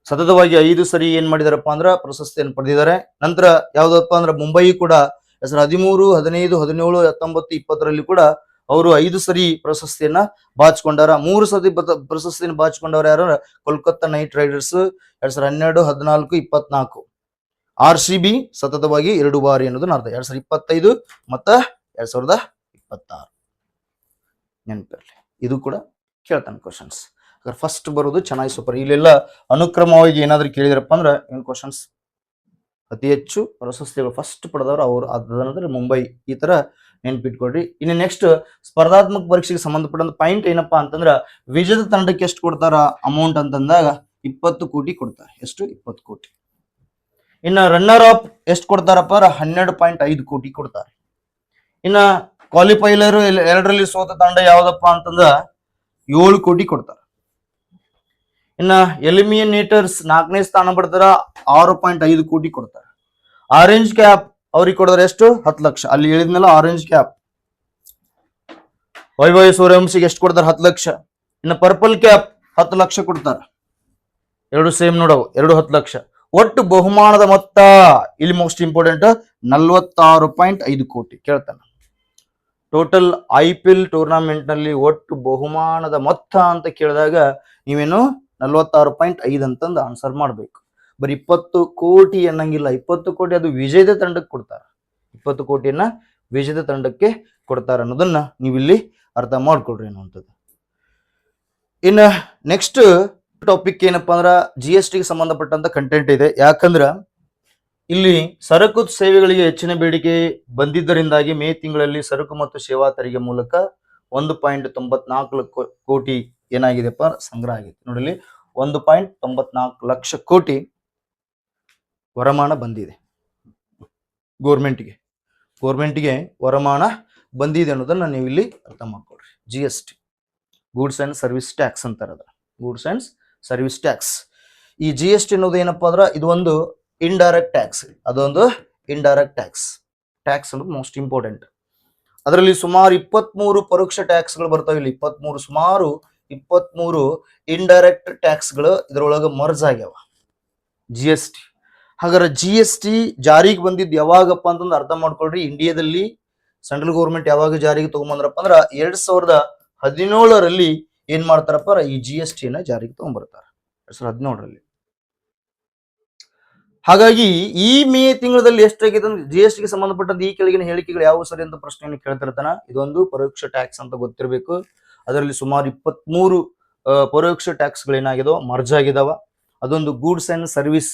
ಸತತವಾಗಿ 5 ಸರಿ ಏನ್ ಮಾಡಿದಾರಪ್ಪ ಅಂದ್ರ ಪ್ರಶಸ್ತಿಯನ್ನು ಪಡೆದಿದ್ದಾರೆ. ನಂತರ ಯಾವ್ದಪ್ಪ ಅಂದ್ರ ಮುಂಬೈ ಕೂಡ ಹೆಸರು 13, 15, 17, 19, 20ರಲ್ಲಿ ಕೂಡ ಅವರು 5 ಸರಿ ಪ್ರಶಸ್ತಿಯನ್ನ ಬಾಚಿಕೊಂಡಾರ. 3 ಸತಿ ಪ್ರಶಸ್ತಿಯನ್ನು ಬಾಚಿಕೊಂಡವ್ರು ಯಾರು? Kolkata night Riders 2012, 14, 24. RCB ಸತತವಾಗಿ 2 ಬಾರಿ ಅನ್ನೋದನ್ನ ಅರ್ಥ. 2025 ಮತ್ತ 2026 ನೆನಪಿರಲಿ. ಇದು ಕೂಡ ಕೇಳ್ತಾನೆ ಕ್ವಶನ್ಸ್. ಫಸ್ಟ್ ಬರೋದು ಚೆನ್ನೈ ಸೂಪರ್. ಇಲ್ಲೆಲ್ಲ ಅನುಕ್ರಮವಾಗಿ ಏನಾದ್ರು ಕೇಳಿದ್ರಪ್ಪ ಅಂದ್ರೆ ಏನ್ ಕ್ವಶನ್ಸ್? ಅತಿ ಹೆಚ್ಚು ಪ್ರಶಸ್ತಿಗಳು ಫಸ್ಟ್ ಪಡೆದವರು ಅವರು, ಅದಂದ್ರೆ ಮುಂಬೈ. ಈ ತರ ನೆನ್ಪಿಟ್ಕೊಡ್ರಿ. ಇನ್ನು ನೆಕ್ಸ್ಟ್ ಸ್ಪರ್ಧಾತ್ಮಕ ಪರೀಕ್ಷೆಗೆ ಸಂಬಂಧಪಟ್ಟಂತ ಪಾಯಿಂಟ್ ಏನಪ್ಪಾ ಅಂತಂದ್ರ ವಿಜೇತ ತಂಡಕ್ಕೆ ಎಷ್ಟು ಕೊಡ್ತಾರ ಅಮೌಂಟ್ ಅಂತಂದಾಗ 20 ಕೋಟಿ ಕೊಡ್ತಾರೆ. ಎಷ್ಟು? 20 ಕೋಟಿ. ಇನ್ನ ರನ್ನರ್ ಅಪ್ ಎಷ್ಟು ಕೊಡ್ತಾರಪ್ಪ? 12.5 ಕೋಟಿ ಕೊಡ್ತಾರೆ. ಇನ್ನ ಕ್ವಾಲಿಫೈಲರ್ 2ರಲ್ಲಿ ಸೋತ ತಂಡ ಯಾವ್ದಪ್ಪ ಅಂತಂದ್ರ 7 ಕೋಟಿ ಕೊಡ್ತಾರ. ಇನ್ನ ಎಲಿಮಿನೇಟರ್ಸ್ 4ನೇ ಸ್ಥಾನ ಪಡ್ತಾರ, 6.5 ಕೋಟಿ ಕೊಡ್ತಾರ. ಆರೆಂಜ್ ಕ್ಯಾಪ್ ಅವ್ರಿಗೆ ಕೊಡಿದ್ರೆ ಎಷ್ಟು? 10 ಲಕ್ಷ. ಅಲ್ಲಿ ಹೇಳಿದ್ನಲ್ಲ ಆರೆಂಜ್ ಕ್ಯಾಪ್. ವೈಭವ ಸೂರ್ಯವಂಶಿಗೆ ಎಷ್ಟು ಕೊಡ್ತಾರ? 10 ಲಕ್ಷ. ಇನ್ನು ಪರ್ಪಲ್ ಕ್ಯಾಪ್ 10 ಲಕ್ಷ ಕೊಡ್ತಾರ. 2 ಸೇಮ್ ನೋಡವು, 10 ಲಕ್ಷ. ಒಟ್ಟು ಬಹುಮಾನದ ಮೊತ್ತ ಇಲ್ಲಿ ಮೋಸ್ಟ್ ಇಂಪಾರ್ಟೆಂಟ್ 46.5 ಕೋಟಿ ಕೇಳ್ತಾನ. ಟೋಟಲ್ IPL ಟೂರ್ನಮೆಂಟ್ ನಲ್ಲಿ ಒಟ್ಟು ಬಹುಮಾನದ ಮೊತ್ತ ಅಂತ ಕೇಳಿದಾಗ ನೀವೇನು 46.5 ಅಂತಂದು ಆನ್ಸರ್ ಮಾಡ್ಬೇಕು. ಬರೀ 20 ಕೋಟಿ ಅನ್ನಂಗಿಲ್ಲ. 20 ಕೋಟಿ ಅದು ವಿಜೇತ ತಂಡಕ್ಕೆ ಕೊಡ್ತಾರ. 20 ಕೋಟಿಯನ್ನ ವಿಜೇತ ತಂಡಕ್ಕೆ ಕೊಡ್ತಾರ ಅನ್ನೋದನ್ನ ನೀವಿಲ್ಲಿ ಅರ್ಥ ಮಾಡ್ಕೊಳ್ರಿ ಅನ್ನುವಂಥದ್ದು. ಇನ್ನ ನೆಕ್ಸ್ಟ್ ಟಾಪಿಕ್ ಏನಪ್ಪಾ ಅಂದ್ರ GST ಗೆ ಸಂಬಂಧಪಟ್ಟಂತ ಕಂಟೆಂಟ್ ಇದೆ. ಯಾಕಂದ್ರ ಇಲ್ಲಿ ಸರಕು ಸೇವೆಗಳಿಗೆ ಹೆಚ್ಚಿನ ಬೇಡಿಕೆ ಬಂದಿದ್ದರಿಂದಾಗಿ ಮೇ ತಿಂಗಳಲ್ಲಿ ಸರಕು ಮತ್ತು ಸೇವಾ ತೆರಿಗೆ ಮೂಲಕ 1.94 ಕೋಟಿ ಏನಾಗಿದೆಪ್ಪ ಸಂಗ್ರಹ ಆಗಿದೆ. ನೋಡಿ, 1.94 ಲಕ್ಷ ಕೋಟಿ ವರಮಾನ ಬಂದಿದೆ ಗೋರ್ಮೆಂಟ್ಗೆ ವರಮಾನ ಬಂದಿದೆ ಅನ್ನೋದನ್ನ ನೀವು ಇಲ್ಲಿ ಅರ್ಥ ಮಾಡ್ಕೊಳ್ರಿ. GST goods and service tax ಅಂತಾರ. Goods and service tax. ಈ GST ಅನ್ನೋದು ಏನಪ್ಪಾ ಅಂದ್ರ ಇದು ಒಂದು ಇಂಡೈರೆಕ್ಟ್ ಟ್ಯಾಕ್ಸ್. ಅದೊಂದು ಇಂಡೈರೆಕ್ಟ್ ಟ್ಯಾಕ್ಸ್ ಅನ್ನೋದು ಮೋಸ್ಟ್ ಇಂಪಾರ್ಟೆಂಟ್. ಅದರಲ್ಲಿ ಸುಮಾರು 23 ಪರೋಕ್ಷ ಟ್ಯಾಕ್ಸ್ಗಳು ಬರ್ತಾವೆ. ಇಲ್ಲಿ ಸುಮಾರು 23 ಇಂಡೈರೆಕ್ಟ್ ಟ್ಯಾಕ್ಸ್ಗಳು ಇದರೊಳಗೆ ಮರ್ಜ್ ಆಗ್ಯಾವ GST. ಹಾಗಾದ್ರೆ GST ಜಾರಿಗೆ ಬಂದಿದ್ದು ಯಾವಾಗಪ್ಪ ಅಂತಂದು ಅರ್ಥ ಮಾಡ್ಕೊಳ್ರಿ. ಇಂಡಿಯಾದಲ್ಲಿ ಸೆಂಟ್ರಲ್ ಗೌರ್ಮೆಂಟ್ ಯಾವಾಗ ಜಾರಿಗೆ ತಗೊಂಬಂದ್ರಪ್ಪ ಅಂದ್ರ 2017ರಲ್ಲಿ ಏನ್ ಮಾಡ್ತಾರಪ್ಪ ಈ GST ನ ಜಾರಿಗೆ ತಗೊಂಡ್ಬರ್ತಾರ 2017ರಲ್ಲಿ. ಹಾಗಾಗಿ ಈ ಮೇ ತಿಂಗಳಲ್ಲಿ ಎಷ್ಟಾಗಿದೆ ಅಂದ್ರೆ GST ಗೆ ಸಂಬಂಧಪಟ್ಟಂತ ಈ ಕೆಳಗಿನ ಹೇಳಿಕೆಗಳು ಯಾವ ಸರಿ ಅಂತ ಪ್ರಶ್ನೆಯನ್ನು ಕೇಳ್ತಿರ್ತಾನ. ಇದೊಂದು ಪರೋಕ್ಷ ಟ್ಯಾಕ್ಸ್ ಅಂತ ಗೊತ್ತಿರಬೇಕು. ಅದರಲ್ಲಿ ಸುಮಾರು 23 ಪರೋಕ್ಷ ಟ್ಯಾಕ್ಸ್ ಗಳೇನಾಗಿದಾವ ಮರ್ಜ್ ಆಗಿದಾವ. ಅದೊಂದು ಗೂಡ್ಸ್ ಅಂಡ್ ಸರ್ವಿಸ್,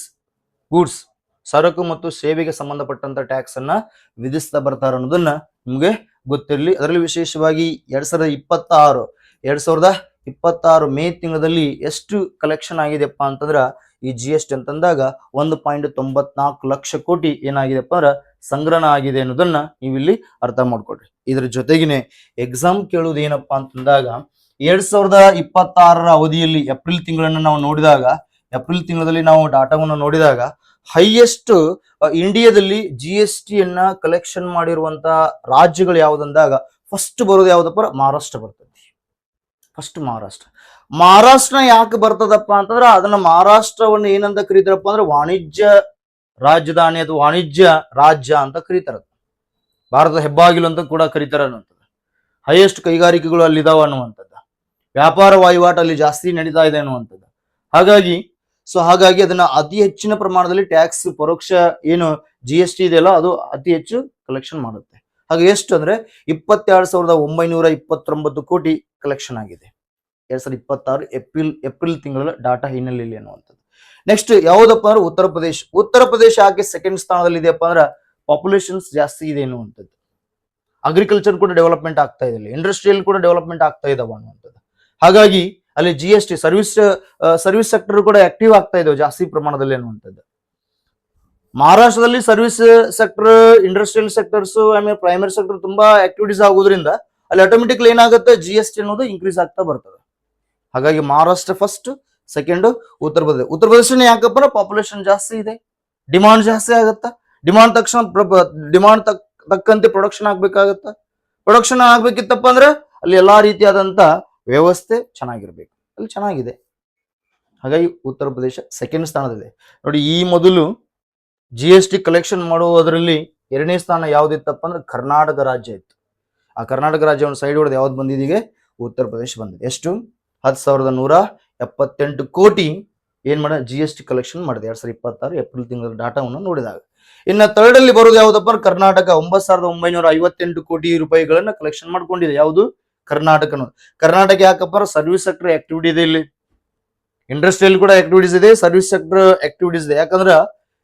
ಗೂಡ್ಸ್ ಸರಕು ಮತ್ತು ಸೇವೆಗೆ ಸಂಬಂಧಪಟ್ಟಂತ ಟ್ಯಾಕ್ಸ್ ಅನ್ನ ವಿಧಿಸ್ತಾ ಬರ್ತಾರ ಅನ್ನೋದನ್ನ ನಿಮ್ಗೆ ಗೊತ್ತಿರಲಿ. ಅದರಲ್ಲಿ ವಿಶೇಷವಾಗಿ 2026 ಮೇ ತಿಂಗಳಲ್ಲಿ ಎಷ್ಟು ಕಲೆಕ್ಷನ್ ಆಗಿದೆಪ್ಪ ಅಂತಂದ್ರ ಈ GST ಅಂತಂದಾಗ 1.94 ಲಕ್ಷ ಕೋಟಿ ಏನಾಗಿದೆಪ್ಪ ಅಂದ್ರ ಸಂಗ್ರಹಣ ಆಗಿದೆ ಅನ್ನೋದನ್ನ ನೀವು ಇಲ್ಲಿ ಅರ್ಥ ಮಾಡ್ಕೊಡ್ರಿ. ಇದ್ರ ಜೊತೆಗಿನೇ ಎಕ್ಸಾಮ್ ಕೇಳುವುದು ಏನಪ್ಪಾ ಅಂತಂದಾಗ 2026 ಅವಧಿಯಲ್ಲಿ ಏಪ್ರಿಲ್ ತಿಂಗಳನ್ನ ನಾವು ನೋಡಿದಾಗ, ಏಪ್ರಿಲ್ ತಿಂಗಳಲ್ಲಿ ನಾವು ಡಾಟಾವನ್ನು ನೋಡಿದಾಗ ಹೈಯೆಸ್ಟ್ ಇಂಡಿಯಾದಲ್ಲಿ GST ಯನ್ನ ಕಲೆಕ್ಷನ್ ಮಾಡಿರುವಂತ ರಾಜ್ಯಗಳು ಯಾವ್ದಂದಾಗ ಫಸ್ಟ್ ಬರೋದು ಯಾವ್ದಪ್ಪ ಮಹಾರಾಷ್ಟ್ರ ಬರ್ತದೆ. ಫಸ್ಟ್ ಮಹಾರಾಷ್ಟ್ರ ಯಾಕೆ ಬರ್ತದಪ್ಪ ಅಂತಂದ್ರ ಅದನ್ನ ಮಹಾರಾಷ್ಟ್ರವನ್ನು ಏನಂತ ಕರೀತಾರಪ್ಪ ಅಂದ್ರೆ ವಾಣಿಜ್ಯ ರಾಜಧಾನಿ ಅಥವಾ ವಾಣಿಜ್ಯ ರಾಜ್ಯ ಅಂತ ಕರೀತಾರ. ಭಾರತದ ಹೆಬ್ಬಾಗಿಲು ಅಂತ ಕೂಡ ಕರೀತಾರ ಅನ್ನುವಂಥದ್ದು. ಹೈಯೆಸ್ಟ್ ಕೈಗಾರಿಕೆಗಳು ಅಲ್ಲಿದಾವ ಅನ್ನುವಂಥದ್ದು, ವ್ಯಾಪಾರ ವಹಿವಾಟು ಅಲ್ಲಿ ಜಾಸ್ತಿ ನಡೀತಾ ಇದೆ ಅನ್ನುವಂಥದ್ದು. ಹಾಗಾಗಿ ಅದನ್ನ ಅತಿ ಹೆಚ್ಚಿನ ಪ್ರಮಾಣದಲ್ಲಿ ಟ್ಯಾಕ್ಸ್ ಪರೋಕ್ಷ ಏನು GST ಇದೆಯಲ್ಲ ಅದು ಅತಿ ಹೆಚ್ಚು ಕಲೆಕ್ಷನ್ ಮಾಡುತ್ತೆ. ಹಾಗೆ ಎಷ್ಟು ಅಂದ್ರೆ 22,929 ಕೋಟಿ ಕಲೆಕ್ಷನ್ ಆಗಿದೆ 2026 ಏಪ್ರಿಲ್ ತಿಂಗಳ ಡಾಟಾ ಹಿನ್ನೆಲೆಯಲ್ಲಿ ಅನ್ನುವಂಥದ್ದು. ನೆಕ್ಸ್ಟ್ ಯಾವ್ದಪ್ಪ ಅಂದ್ರೆ ಉತ್ತರ ಪ್ರದೇಶ ಯಾಕೆ ಸೆಕೆಂಡ್ ಸ್ಥಾನದಲ್ಲಿ ಇದೆಯಪ್ಪ ಅಂದ್ರೆ ಪಾಪ್ಯುಲೇಷನ್ಸ್ ಜಾಸ್ತಿ ಇದೆ ಅನ್ನುವಂಥದ್ದು. ಅಗ್ರಿಕಲ್ಚರ್ ಕೂಡ ಡೆವಲಪ್ಮೆಂಟ್ ಆಗ್ತಾ ಇದೆ, ಇಂಡಸ್ಟ್ರಿಯಲ್ ಕೂಡ ಡೆವಲಪ್ಮೆಂಟ್ ಆಗ್ತಾ ಇದಾವ ಅನ್ನುವಂಥದ್ದು. ಹಾಗಾಗಿ ಅಲ್ಲಿ GST ಸರ್ವಿಸ್ ಸೆಕ್ಟರ್ ಕೂಡ ಆಕ್ಟಿವ್ ಆಗ್ತಾ ಇದಾವೆ ಜಾಸ್ತಿ ಪ್ರಮಾಣದಲ್ಲಿ ಅನ್ನುವಂಥದ್ದು. ಮಹಾರಾಷ್ಟ್ರದಲ್ಲಿ ಸರ್ವಿಸ್ ಸೆಕ್ಟರ್, ಇಂಡಸ್ಟ್ರಿಯಲ್ ಸೆಕ್ಟರ್ಸ್ ಆಮೇಲೆ ಪ್ರೈಮರಿ ಸೆಕ್ಟರ್ ತುಂಬಾ ಆಕ್ಟಿವಿಟೀಸ್ ಆಗೋದ್ರಿಂದ ಅಲ್ಲಿ ಆಟೋಮೆಟಿಕ್ಲಿ ಏನಾಗುತ್ತೆ GST ಅನ್ನೋದು ಇನ್ಕ್ರೀಸ್ ಆಗ್ತಾ ಬರ್ತದೆ. ಹಾಗಾಗಿ ಮಹಾರಾಷ್ಟ್ರ ಫಸ್ಟ್, ಸೆಕೆಂಡ್ ಉತ್ತರ ಪ್ರದೇಶ ಯಾಕಪ್ಪ ಪಾಪ್ಯುಲೇಷನ್ ಜಾಸ್ತಿ ಇದೆ, ಡಿಮಾಂಡ್ ಜಾಸ್ತಿ ಆಗತ್ತ. ಡಿಮಾಂಡ್ ತಕ್ಕಂತೆ ಪ್ರೊಡಕ್ಷನ್ ಆಗ್ಬೇಕಾಗತ್ತ. ಪ್ರೊಡಕ್ಷನ್ ಆಗ್ಬೇಕಿತ್ತಪ್ಪ ಅಂದ್ರೆ ಅಲ್ಲಿ ಎಲ್ಲಾ ರೀತಿಯಾದಂತ ವ್ಯವಸ್ಥೆ ಚೆನ್ನಾಗಿರ್ಬೇಕು, ಅಲ್ಲಿ ಚೆನ್ನಾಗಿದೆ. ಹಾಗಾಗಿ ಉತ್ತರ ಪ್ರದೇಶ ಸೆಕೆಂಡ್ ಸ್ಥಾನದಲ್ಲಿದೆ ನೋಡಿ. ಈ ಮೊದಲು GST ಕಲೆಕ್ಷನ್ ಮಾಡುವುದರಲ್ಲಿ 2ನೇ ಸ್ಥಾನ ಯಾವ್ದಿತ್ತಪ್ಪ ಅಂದ್ರೆ ಕರ್ನಾಟಕ ರಾಜ್ಯ ಇತ್ತು. ಆ ಕರ್ನಾಟಕ ರಾಜ್ಯವನ್ನು ಸೈಡ್ ಹೊಡೆದು ಯಾವ್ದು ಬಂದಿದೀಗೆ ಉತ್ತರ ಪ್ರದೇಶ ಬಂದಿದೆ. ಎಷ್ಟು 10,178 ಕೋಟಿ ಏನ್ ಮಾಡ GST ಕಲೆಕ್ಷನ್ ಮಾಡಿದೆ 2026 ಏಪ್ರಿಲ್ ತಿಂಗಳ ಡಾಟಾವನ್ನು ನೋಡಿದಾಗ. ಇನ್ನ ಥರ್ಡ್ ಅಲ್ಲಿ ಬರೋದು ಯಾವ್ದಪ್ಪ ಕರ್ನಾಟಕ 9,958 ಕೋಟಿ ರೂಪಾಯಿಗಳನ್ನ ಕಲೆಕ್ಷನ್ ಮಾಡ್ಕೊಂಡಿದೆ. ಯಾವುದು ಕರ್ನಾಟಕ ಯಾಕಪ್ಪ ಸರ್ವಿಸ್ ಸೆಕ್ಟರ್ ಆಕ್ಟಿವಿಟಿ ಇದೆ, ಇಲ್ಲಿ ಇಂಡಸ್ಟ್ರಿಯಲ್ ಕೂಡ ಆಕ್ಟಿವಿಟೀಸ್ ಇದೆ, ಸರ್ವಿಸ್ ಸೆಕ್ಟರ್ ಆಕ್ಟಿವಿಟೀಸ್ ಇದೆ. ಯಾಕಂದ್ರ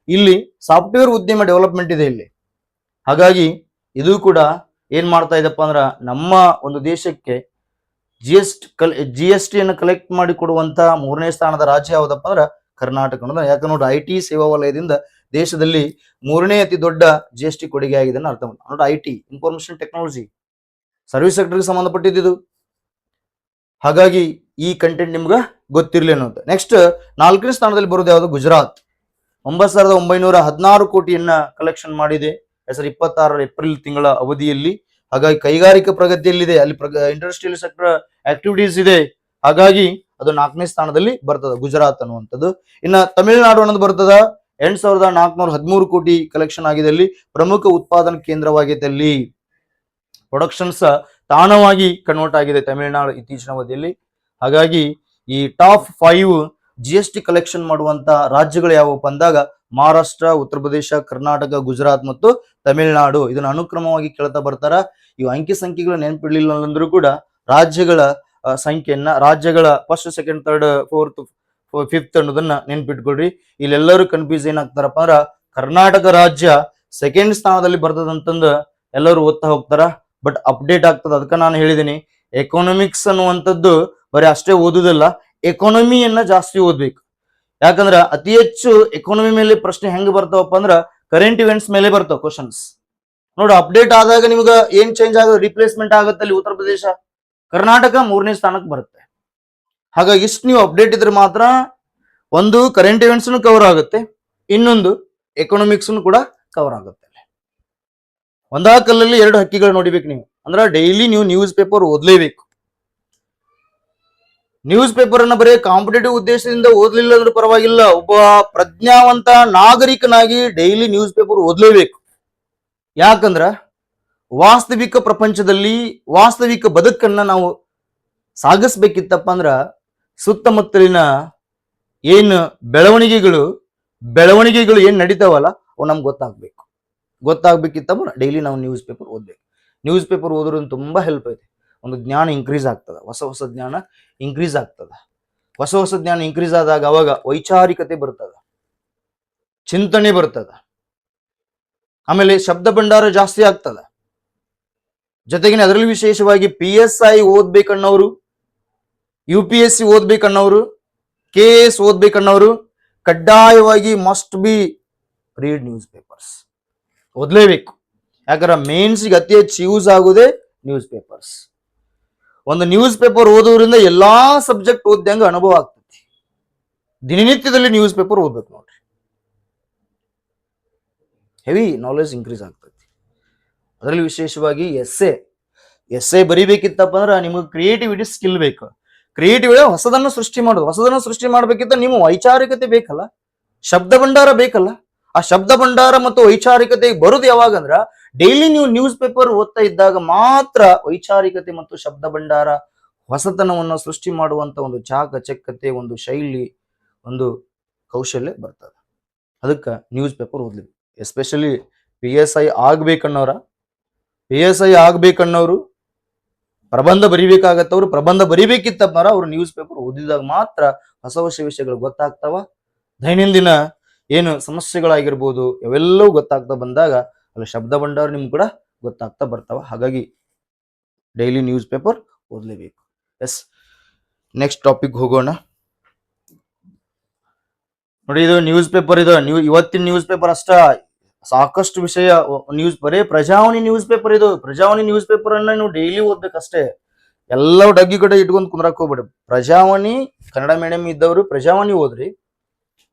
ಇಲ್ಲಿ ಸಾಫ್ಟ್ವೇರ್ ಉದ್ಯಮ ಡೆವಲಪ್ಮೆಂಟ್ ಇದೆ ಇಲ್ಲಿ. ಹಾಗಾಗಿ ಇದು ಕೂಡ ಏನ್ ಮಾಡ್ತಾ ಇದಪ್ಪ ಅಂದ್ರ ನಮ್ಮ ಒಂದು ದೇಶಕ್ಕೆ GST ಅನ್ನು ಕಲೆಕ್ಟ್ ಮಾಡಿ ಕೊಡುವಂತ 3ನೇ ಸ್ಥಾನದ ರಾಜ್ಯ ಯಾವ್ದಪ್ಪ ಅಂದ್ರ ಕರ್ನಾಟಕ ಅನ್ನೋದು. ಯಾಕಂದ್ರೆ ನೋಡಿ IT ಸೇವಾ ವಲಯದಿಂದ ದೇಶದಲ್ಲಿ 3ನೇ ಅತಿ ದೊಡ್ಡ GST ಕೊಡುಗೆ ಆಗಿದೆ ಅರ್ಥ ನೋಡಿ. IT ಇನ್ಫಾರ್ಮೇಶನ್ ಟೆಕ್ನಾಲಜಿ ಸರ್ವಿಸ್ ಸೆಕ್ಟರ್ಗೆ ಸಂಬಂಧಪಟ್ಟಿದ್ದು. ಹಾಗಾಗಿ ಈ ಕಂಟೆಂಟ್ ನಿಮ್ಗೆ ಗೊತ್ತಿರ್ಲಿ ಅನ್ನೋದು. ನೆಕ್ಸ್ಟ್ 4ನೇ ಸ್ಥಾನದಲ್ಲಿ ಬರೋದು ಯಾವುದು ಗುಜರಾತ್ 9,916 ಕೋಟಿಯನ್ನ ಕಲೆಕ್ಷನ್ ಮಾಡಿದೆ 2026 ಏಪ್ರಿಲ್ ತಿಂಗಳ ಅವಧಿಯಲ್ಲಿ. ಹಾಗಾಗಿ ಕೈಗಾರಿಕಾ ಪ್ರಗತಿಯಲ್ಲಿದೆ, ಅಲ್ಲಿ ಇಂಡಸ್ಟ್ರಿಯಲ್ ಸೆಕ್ಟರ್ ಆಕ್ಟಿವಿಟೀಸ್ ಇದೆ. ಹಾಗಾಗಿ ಅದು 4ನೇ ಸ್ಥಾನದಲ್ಲಿ ಬರ್ತದ ಗುಜರಾತ್ ಅನ್ನುವಂಥದ್ದು. ಇನ್ನ ತಮಿಳುನಾಡು ಅನ್ನೋದು ಬರ್ತದ 8,413 ಕೋಟಿ ಕಲೆಕ್ಷನ್ ಆಗಿದೆ. ಅಲ್ಲಿ ಪ್ರಮುಖ ಉತ್ಪಾದನಾ ಕೇಂದ್ರವಾಗಿದೆ, ಅಲ್ಲಿ ಪ್ರೊಡಕ್ಷನ್ಸ್ ತಾಣವಾಗಿ ಕನ್ವರ್ಟ್ ಆಗಿದೆ ತಮಿಳುನಾಡು ಇತ್ತೀಚಿನ ಅವಧಿಯಲ್ಲಿ. ಹಾಗಾಗಿ ಈ ಟಾಪ್ 5 GST ಕಲೆಕ್ಷನ್ ಮಾಡುವಂತ ರಾಜ್ಯಗಳು ಯಾವಪ್ಪ ಅಂದಾಗ ಮಹಾರಾಷ್ಟ್ರ, ಉತ್ತರ ಪ್ರದೇಶ, ಕರ್ನಾಟಕ, ಗುಜರಾತ್ ಮತ್ತು ತಮಿಳುನಾಡು. ಇದನ್ನ ಅನುಕ್ರಮವಾಗಿ ಕೇಳ್ತಾ ಬರ್ತಾರ. ಇವು ಅಂಕಿ ಸಂಖ್ಯೆಗಳು ನೆನಪಿಡ್ಲಿಲ್ಲ ಅಂದ್ರೂ ಕೂಡ ರಾಜ್ಯಗಳ ಸಂಖ್ಯೆಯನ್ನ, ರಾಜ್ಯಗಳ first, second, third, fourth, fifth ಅನ್ನೋದನ್ನ ನೆನ್ಪಿಟ್ಕೊಳ್ರಿ. ಇಲ್ಲೆಲ್ಲರೂ ಕನ್ಫ್ಯೂಸ್ ಏನಾಗ್ತಾರಪ್ಪ ಅಂದ್ರ ಕರ್ನಾಟಕ ರಾಜ್ಯ ಸೆಕೆಂಡ್ ಸ್ಥಾನದಲ್ಲಿ ಬರ್ತದಂತಂದು ಎಲ್ಲರೂ ಓದ್ತಾ ಹೋಗ್ತಾರ, ಬಟ್ ಅಪ್ಡೇಟ್ ಆಗ್ತದ. ಅದಕ್ಕೆ ನಾನು ಹೇಳಿದೀನಿ ಎಕನಾಮಿಕ್ಸ್ ಅನ್ನುವಂಥದ್ದು ಬರೀ ಅಷ್ಟೇ ಓದುದಿಲ್ಲ, ಎಕಾನಮಿಯನ್ನ ಜಾಸ್ತಿ ಓದ್ಬೇಕು. ಯಾಕಂದ್ರ ಅತಿ ಹೆಚ್ಚು ಎಕಾನಮಿ ಮೇಲೆ ಪ್ರಶ್ನೆ ಹೆಂಗ್ ಬರ್ತಾವಪ್ಪ ಅಂದ್ರ ಕರೆಂಟ್ ಇವೆಂಟ್ಸ್ ಮೇಲೆ ಬರ್ತಾವ ಕ್ವಶನ್ಸ್. ನೋಡು ಅಪ್ಡೇಟ್ ಆದಾಗ ನಿಮ್ಗ ಏನ್ ಚೇಂಜ್ ಆಗೋದು, ರಿಪ್ಲೇಸ್ಮೆಂಟ್ ಆಗುತ್ತೆ. ಅಲ್ಲಿ ಉತ್ತರ ಪ್ರದೇಶ, ಕರ್ನಾಟಕ 3ನೇ ಸ್ಥಾನಕ್ಕೆ ಬರುತ್ತೆ. ಹಾಗಾಗಿ ಇಷ್ಟು ನೀವು ಅಪ್ಡೇಟ್ ಇದ್ರೆ ಮಾತ್ರ ಒಂದು ಕರೆಂಟ್ ಇವೆಂಟ್ಸ್ ಕವರ್ ಆಗುತ್ತೆ, ಇನ್ನೊಂದು ಎಕನಾಮಿಕ್ಸ್ ಕೂಡ ಕವರ್ ಆಗುತ್ತೆ. ಒಂದಾ ಕಲ್ಲಲ್ಲಿ 2 ಹಕ್ಕಿಗಳು ನೋಡಿಬೇಕು ನೀವು. ಅಂದ್ರೆ ಡೈಲಿ ನೀವು ನ್ಯೂಸ್ ಪೇಪರ್ ಓದ್ಲೇಬೇಕು. ನ್ಯೂಸ್ ಪೇಪರ್ ಅನ್ನ ಬರೀ ಕಾಂಪಿಟೇಟಿವ್ ಉದ್ದೇಶದಿಂದ ಓದ್ಲಿಲ್ಲ ಅಂದ್ರೂ ಪರವಾಗಿಲ್ಲ, ಒಬ್ಬ ಪ್ರಜ್ಞಾವಂತ ನಾಗರಿಕನಾಗಿ ಡೈಲಿ ನ್ಯೂಸ್ ಪೇಪರ್ ಓದ್ಲೇಬೇಕು. ಯಾಕಂದ್ರ ವಾಸ್ತವಿಕ ಪ್ರಪಂಚದಲ್ಲಿ ವಾಸ್ತವಿಕ ಬದುಕನ್ನ ನಾವು ಸಾಗಿಸ್ಬೇಕಿತ್ತಪ್ಪ ಅಂದ್ರ ಸುತ್ತಮುತ್ತಲಿನ ಏನು ಬೆಳವಣಿಗೆಗಳು ಏನ್ ನಡೀತಾವಲ್ಲ ಅವು ನಮ್ಗೆ ಗೊತ್ತಾಗ್ಬೇಕಿತ್ತಪ್ಪ ಡೈಲಿ ನಾವು ನ್ಯೂಸ್ ಪೇಪರ್ ಓದ್ಬೇಕು. ನ್ಯೂಸ್ ಪೇಪರ್ ಓದೋದ್ರಿಂದ ತುಂಬಾ ಹೆಲ್ಪ್ ಐತೆ. ಒಂದು ಜ್ಞಾನ ಇನ್ಕ್ರೀಸ್ ಆಗ್ತದ, ಹೊಸ ಜ್ಞಾನ ಇನ್ಕ್ರೀಸ್ ಆಗ್ತದ. ಹೊಸ ಜ್ಞಾನ ಇನ್ಕ್ರೀಸ್ ಆದಾಗ ಅವಾಗ ವೈಚಾರಿಕತೆ ಬರ್ತದ, ಚಿಂತನೆ ಬರ್ತದ, ಆಮೇಲೆ ಶಬ್ದ ಭಂಡಾರ ಜಾಸ್ತಿ ಆಗ್ತದ. ಜೊತೆಗಿನ ಅದರಲ್ಲಿ ವಿಶೇಷವಾಗಿ PSI ಓದ್ಬೇಕನ್ನೋರು, UPSC ಓದ್ಬೇಕನ್ನೋರು, KS ಓದ್ಬೇಕನ್ನೋರು ಕಡ್ಡಾಯವಾಗಿ must be read news papers, ಓದ್ಲೇಬೇಕು. ಯಾಕಂದ್ರೆ ಮೇನ್ಸ್ಗೆ ಅತಿ ಹೆಚ್ಚು ಯೂಸ್ ಆಗುದೇ ನ್ಯೂಸ್ ಪೇಪರ್ಸ್. ಒಂದು ನ್ಯೂಸ್ ಪೇಪರ್ ಓದೋದ್ರಿಂದ ಎಲ್ಲಾ ಸಬ್ಜೆಕ್ಟ್ ಓದ್ದಂಗ ಅನುಭವ ಆಗ್ತೈತಿ. ದಿನನಿತ್ಯದಲ್ಲಿ ನ್ಯೂಸ್ ಪೇಪರ್ ಓದ್ಬೇಕು ನೋಡ್ರಿ, ಹೆವಿ ನಾಲೆಜ್ ಇನ್ಕ್ರೀಸ್ ಆಗ್ತೈತಿ. ಅದರಲ್ಲಿ ವಿಶೇಷವಾಗಿ ಎಸ್ಸೆ ಬರಿಬೇಕಿತ್ತಪ್ಪ ಅಂದ್ರೆ ನಿಮಗೆ ಕ್ರಿಯೇಟಿವಿಟಿ ಸ್ಕಿಲ್ ಬೇಕು. ಕ್ರಿಯೇಟಿವಿಟಿ ಹೊಸದನ್ನು ಸೃಷ್ಟಿ ಮಾಡಬೇಕಿತ್ತ ನಿಮ್ಮ ವೈಚಾರಿಕತೆ ಬೇಕಲ್ಲ, ಶಬ್ದ ಭಂಡಾರ ಬೇಕಲ್ಲ. ಆ ಶಬ್ದ ಭಂಡಾರ ಮತ್ತು ವೈಚಾರಿಕತೆ ಬರುದು ಯಾವಾಗ ಅಂದ್ರ ಡೈಲಿ ನೀವು ನ್ಯೂಸ್ ಪೇಪರ್ ಓದ್ತಾ ಇದ್ದಾಗ ಮಾತ್ರ ವೈಚಾರಿಕತೆ ಮತ್ತು ಶಬ್ದ ಭಂಡಾರ ಹೊಸತನವನ್ನು ಸೃಷ್ಟಿ ಮಾಡುವಂತ ಒಂದು ಚಾಕಚಕ್ಯತೆ, ಒಂದು ಶೈಲಿ, ಒಂದು ಕೌಶಲ್ಯ ಬರ್ತದೆ. ಅದಕ್ಕೆ ನ್ಯೂಸ್ ಪೇಪರ್ ಓದ್ಲಿ. ಎಸ್ಪೆಷಲಿ PSI ಆಗ್ಬೇಕನ್ನೋರು ಪ್ರಬಂಧ ಬರಿಬೇಕಾಗತ್ತವ್ರು ಪ್ರಬಂಧ ಬರಿಬೇಕಿತ್ತಪ್ಪಾರ ಅವ್ರು ನ್ಯೂಸ್ ಪೇಪರ್ ಓದಿದಾಗ ಮಾತ್ರ ಹೊಸ ವಿಷಯಗಳು ಗೊತ್ತಾಗ್ತಾವ. ದೈನಂದಿನ ಏನು ಸಮಸ್ಯೆಗಳಾಗಿರ್ಬೋದು ಅವೆಲ್ಲವೂ ಗೊತ್ತಾಗ್ತಾ ಬಂದಾಗ ಅಲ್ಲಿ ಶಬ್ದ ಭಂಡಾರ ನಿಮ್ಗೆ ಕೂಡ ಗೊತ್ತಾಗ್ತಾ ಬರ್ತಾವ. ಹಾಗಾಗಿ ಡೈಲಿ ನ್ಯೂಸ್ ಪೇಪರ್ ಓದ್ಲೇಬೇಕು. ಎಸ್, ನೆಕ್ಸ್ಟ್ ಟಾಪಿಕ್ ಹೋಗೋಣ. ನೋಡಿ, ಇದು ನ್ಯೂಸ್ ಪೇಪರ್, ಇವತ್ತಿನ ನ್ಯೂಸ್ ಪೇಪರ್ ಅಷ್ಟ ಸಾಕಷ್ಟು ವಿಷಯ ಬರೇ Prajavani news paper. Prajavani news paper ಅನ್ನ ನೀವು ಡೈಲಿ ಓದ್ಬೇಕಷ್ಟೇ. ಎಲ್ಲವೂ ಡಗ್ಗಿ ಕಡೆ ಇಟ್ಕೊಂಡು ಕುಂದ್ರಕ್ ಹೋಗ್ಬೇಡಿ. ಪ್ರಜಾವಾಣಿ ಕನ್ನಡ ಮೀಡಿಯಂ ಇದ್ದವರು ಪ್ರಜಾವಾಣಿ ಓದ್ರಿ,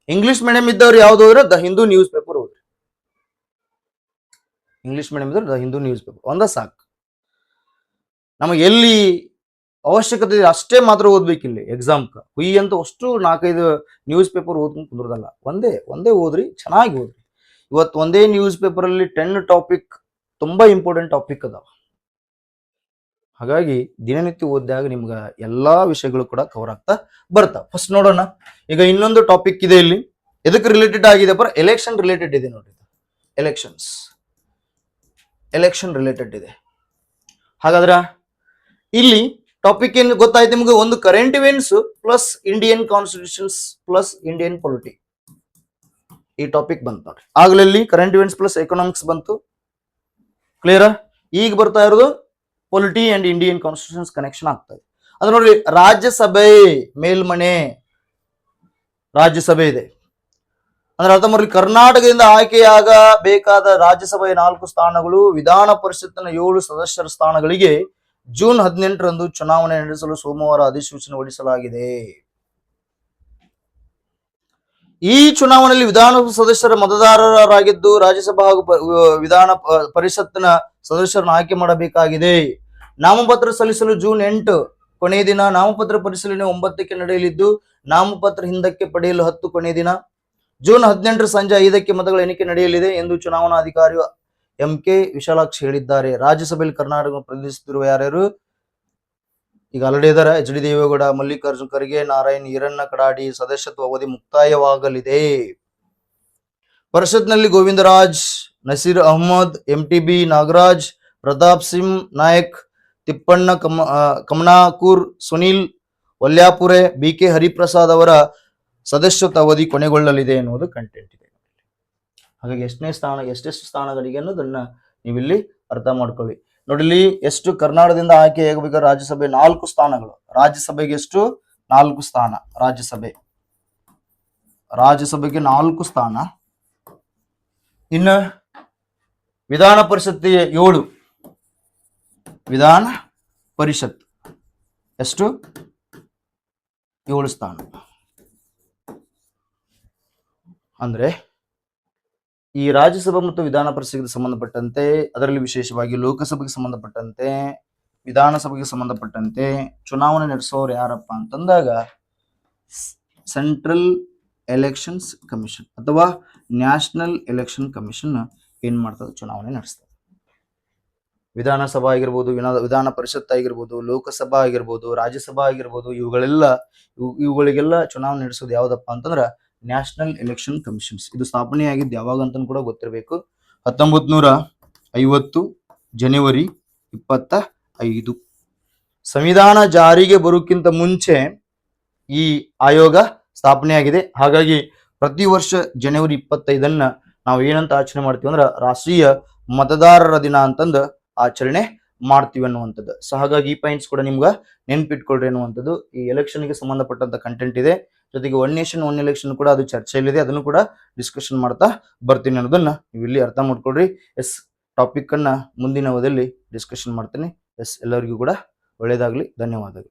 ಇಂಗ್ಲಿಷ್ ಮೀಡಿಯಂ ಇದ್ದವ್ರು ಯಾವ್ದು ಹೋದ್ರೆ ದ ಹಿಂದೂ ನ್ಯೂಸ್ ಪೇಪರ್ ಓದ್ರಿ. ಇಂಗ್ಲಿಷ್ ಮೀಡಿಯಂ ಇದ್ರೆ ದ ಹಿಂದೂ ನ್ಯೂಸ್ ಪೇಪರ್ ಒಂದ ಸಾಕು. ನಮಗೆ ಎಲ್ಲಿ ಅವಶ್ಯಕತೆ ಇದೆ ಅಷ್ಟೇ ಮಾತ್ರ ಓದ್ಬೇಕಿಲ್ಲ. ಎಕ್ಸಾಮ್ಕ ಹುಯಿ ಅಂತ ಅಷ್ಟು 4-5 ನ್ಯೂಸ್ ಪೇಪರ್ ಓದ್ಕೊಂಡು ಕುಂದ್ರದಲ್ಲ. ಒಂದೇ ಓದ್ರಿ, ಚೆನ್ನಾಗಿ ಓದ್ರಿ. ಇವತ್ತು ಒಂದೇ ನ್ಯೂಸ್ ಪೇಪರ್ ಅಲ್ಲಿ 10 ಟಾಪಿಕ್ ತುಂಬಾ ಇಂಪಾರ್ಟೆಂಟ್ ಟಾಪಿಕ್ ಅದಾವ. ಹಾಗಾಗಿ ದಿನನಿತ್ಯ ಓದಿದಾಗ ನಿಮ್ಗೆ ಎಲ್ಲಾ ವಿಷಯಗಳು ಕೂಡ ಕವರ್ ಆಗ್ತಾ ಬರ್ತಾವ. ಫಸ್ಟ್ ನೋಡೋಣ. ಈಗ ಇನ್ನೊಂದು ಟಾಪಿಕ್ ಇದೆ ಇಲ್ಲಿ, ಎದಕ್ಕೆ ರಿಲೇಟೆಡ್ ಆಗಿದೆ ಬರ ಎಲೆಕ್ಷನ್ ರಿಲೇಟೆಡ್ ಇದೆ ನೋಡಿ. ಎಲೆಕ್ಷನ್ ರಿಲೇಟೆಡ್ ಇದೆ. ಹಾಗಾದ್ರ ಇಲ್ಲಿ ಟಾಪಿಕ್ ಏನು ಗೊತ್ತಾಯ್ತು ನಿಮ್ಗೆ? ಒಂದು current events plus Indian constitutions plus Indian polity, ಈ ಟಾಪಿಕ್ ಬಂತು ನೋಡ್ರಿ. ಆಗ್ಲಲ್ಲಿ ಕರೆಂಟ್ ಇವೆಂಟ್ಸ್ ಪ್ಲಸ್ ಎಕನಾಮಿಕ್ಸ್ ಬಂತು, ಕ್ಲಿಯರ್. ಈಗ ಬರ್ತಾ ಇರೋದು polity and Indian constitutions connection ಆಗ್ತಾ ಇದೆ. ಅದು ನೋಡ್ರಿ, ರಾಜ್ಯಸಭೆ ಮೇಲ್ಮನೆ ರಾಜ್ಯಸಭೆ ಇದೆ ಅಂದ್ರೆ ಅರ್ಥ ಮಾಡ್ರಿ. ಕರ್ನಾಟಕದಿಂದ ಆಯ್ಕೆಯಾಗಬೇಕಾದ ರಾಜ್ಯಸಭೆಯ 4 ಸ್ಥಾನಗಳು, ವಿಧಾನ ಪರಿಷತ್ತಿನ 7 ಸದಸ್ಯರ ಸ್ಥಾನಗಳಿಗೆ ಜೂನ್ 18ರಂದು ಚುನಾವಣೆ ನಡೆಸಲು ಸೋಮವಾರ ಅಧಿಸೂಚನೆ ಹೊರಡಿಸಲಾಗಿದೆ. ಈ ಚುನಾವಣೆಯಲ್ಲಿ ವಿಧಾನ ಸದಸ್ಯರ ಮತದಾರರಾಗಿದ್ದು ರಾಜ್ಯಸಭಾ ಹಾಗೂ ವಿಧಾನ ಪರಿಷತ್ತಿನ ಸದಸ್ಯರನ್ನು ಆಯ್ಕೆ ಮಾಡಬೇಕಾಗಿದೆ. ನಾಮಪತ್ರ ಸಲ್ಲಿಸಲು ಜೂನ್ 8 ಕೊನೆಯ ದಿನ. ನಾಮಪತ್ರ ಪರಿಶೀಲನೆ 9ಕ್ಕೆ ನಡೆಯಲಿದ್ದು ನಾಮಪತ್ರ ಹಿಂದಕ್ಕೆ ಪಡೆಯಲು 10 ಕೊನೆಯ ದಿನ. ಜೂನ್ 18 ಸಂಜೆ 5ಕ್ಕೆ ಮತಗಳ ಎಣಿಕೆ ನಡೆಯಲಿದೆ ಎಂದು ಚುನಾವಣಾಧಿಕಾರಿ MK ವಿಶಾಲಾಕ್ಷಿ ಹೇಳಿದ್ದಾರೆ. ರಾಜ್ಯಸಭೆಯಲ್ಲಿ ಕರ್ನಾಟಕ ಪ್ರತಿನಿಧಿಸುತ್ತಿರುವ ಯಾರ್ಯಾರು ಈಗ ಆಲ್ರೆಡಿ ಇದ್ದಾರೆ? HD ದೇವೇಗೌಡ, ಮಲ್ಲಿಕಾರ್ಜುನ್ ಖರ್ಗೆ, ನಾರಾಯಣ್ ಈರಣ್ಣ ಕಡಾಡಿ. ಸದಸ್ಯತ್ವ ಅವಧಿ ಮುಕ್ತಾಯವಾಗಲಿದೆ. ಪರಿಷತ್ನಲ್ಲಿ ಗೋವಿಂದರಾಜ್, ನಸೀರ್ ಅಹಮದ್, MTB ನಾಗರಾಜ್, ಪ್ರತಾಪ್ ಸಿಂಗ್ ನಾಯಕ್, ತಿಪ್ಪಣ್ಣ ಕಮನಾಕೂರ್, ಸುನಿಲ್ ವಲ್ಯಾಪುರೆ, BK ಹರಿಪ್ರಸಾದ್ ಅವರ ಸದಸ್ಯತ್ವ ಅವಧಿ ಕೊನೆಗೊಳ್ಳಲಿದೆ ಎನ್ನುವುದು ಕಂಟೆಂಟ್ ಇದೆ. ಹಾಗಾಗಿ ಎಷ್ಟೆಷ್ಟು ಸ್ಥಾನಗಳಿಗೆ ಅನ್ನೋದನ್ನ ನೀವಿಲ್ಲಿ ಅರ್ಥ ಮಾಡ್ಕೊಳ್ಳಿ. ನೋಡಿಲಿ, ಎಷ್ಟು ಕರ್ನಾಟಕದಿಂದ ಆಯ್ಕೆಯಾಗಬೇಕಾದ ರಾಜ್ಯಸಭೆ 4 ಸ್ಥಾನಗಳು. ರಾಜ್ಯಸಭೆಗೆ ಎಷ್ಟು? 4 ಸ್ಥಾನ. ರಾಜ್ಯಸಭೆಗೆ 4 ಸ್ಥಾನ. ಇನ್ನು ವಿಧಾನ ಪರಿಷತ್ತಿಗೆ 7. ವಿಧಾನ ಪರಿಷತ್ ಎಷ್ಟು? 7 ಸ್ಥಾನ. ಅಂದ್ರೆ ಈ ರಾಜ್ಯಸಭಾ ಮತ್ತು ವಿಧಾನ ಪರಿಷತ್ಗೆ ಸಂಬಂಧಪಟ್ಟಂತೆ, ಅದರಲ್ಲಿ ವಿಶೇಷವಾಗಿ ಲೋಕಸಭೆಗೆ ಸಂಬಂಧಪಟ್ಟಂತೆ ವಿಧಾನಸಭೆಗೆ ಸಂಬಂಧಪಟ್ಟಂತೆ ಚುನಾವಣೆ ನಡೆಸೋರು ಯಾರಪ್ಪ ಅಂತಂದಾಗ ಸೆಂಟ್ರಲ್ ಎಲೆಕ್ಷನ್ಸ್ ಕಮಿಷನ್ ಅಥವಾ ನ್ಯಾಷನಲ್ ಎಲೆಕ್ಷನ್ ಕಮಿಷನ್ ಏನ್ ಮಾಡ್ತದೆ, ಚುನಾವಣೆ ನಡೆಸ್ತದೆ. ವಿಧಾನಸಭಾ ಆಗಿರ್ಬೋದು, ವಿಧಾನ ಪರಿಷತ್ ಆಗಿರ್ಬೋದು, ಲೋಕಸಭಾ ಆಗಿರ್ಬೋದು, ರಾಜ್ಯಸಭಾ ಆಗಿರ್ಬೋದು, ಇವುಗಳಿಗೆಲ್ಲ ಚುನಾವಣೆ ನಡೆಸೋದು ಯಾವ್ದಪ್ಪ ಅಂತಂದ್ರ ನ್ಯಾಷನಲ್ ಎಲೆಕ್ಷನ್ ಕಮಿಷನ್ಸ್. ಇದು ಸ್ಥಾಪನೆಯಾಗಿದ್ದು ಯಾವಾಗ ಅಂತ ಕೂಡ ಗೊತ್ತಿರಬೇಕು. 1950 ಜನವರಿ 25. ಸಂವಿಧಾನ ಜಾರಿಗೆ ಬರೋಕ್ಕಿಂತ ಮುಂಚೆ ಈ ಆಯೋಗ ಸ್ಥಾಪನೆಯಾಗಿದೆ. ಹಾಗಾಗಿ ಪ್ರತಿ ವರ್ಷ ಜನವರಿ 25 ನಾವು ಏನಂತ ಆಚರಣೆ ಮಾಡ್ತೀವಿ ಅಂದ್ರೆ ರಾಷ್ಟ್ರೀಯ ಮತದಾರರ ದಿನ ಅಂತಂದು ಆಚರಣೆ ಮಾಡ್ತೀವಿ ಅನ್ನುವಂಥದ್ದು. ಸೊ ಹಾಗಾಗಿ ಈ ಪಾಯಿಂಟ್ಸ್ ಕೂಡ ನಿಮ್ಗೆ ನೆನ್ಪಿಟ್ಕೊಳ್ರಿ ಅನ್ನುವಂಥದ್ದು. ಈ ಎಲೆಕ್ಷನ್ಗೆ ಸಂಬಂಧಪಟ್ಟಂತ ಕಂಟೆಂಟ್ ಇದೆ. ಜೊತೆಗೆ ಒನ್ ನೇಷನ್ ಒನ್ ಎಲೆಕ್ಷನ್ ಕೂಡ ಅದು ಚರ್ಚೆಯಲ್ಲಿದೆ, ಅದನ್ನು ಕೂಡ ಡಿಸ್ಕಷನ್ ಮಾಡ್ತಾ ಬರ್ತೀನಿ ಅನ್ನೋದನ್ನ ನೀವು ಇಲ್ಲಿ ಅರ್ಥ ಮಾಡ್ಕೊಳ್ರಿ. ಎಸ್, ಟಾಪಿಕ್ ಅನ್ನ ಮುಂದಿನ ಅವಧಿಯಲ್ಲಿ ಡಿಸ್ಕಷನ್ ಮಾಡ್ತೀನಿ. ಎಸ್, ಎಲ್ಲರಿಗೂ ಕೂಡ ಒಳ್ಳೆಯದಾಗಲಿ. ಧನ್ಯವಾದಗಳು.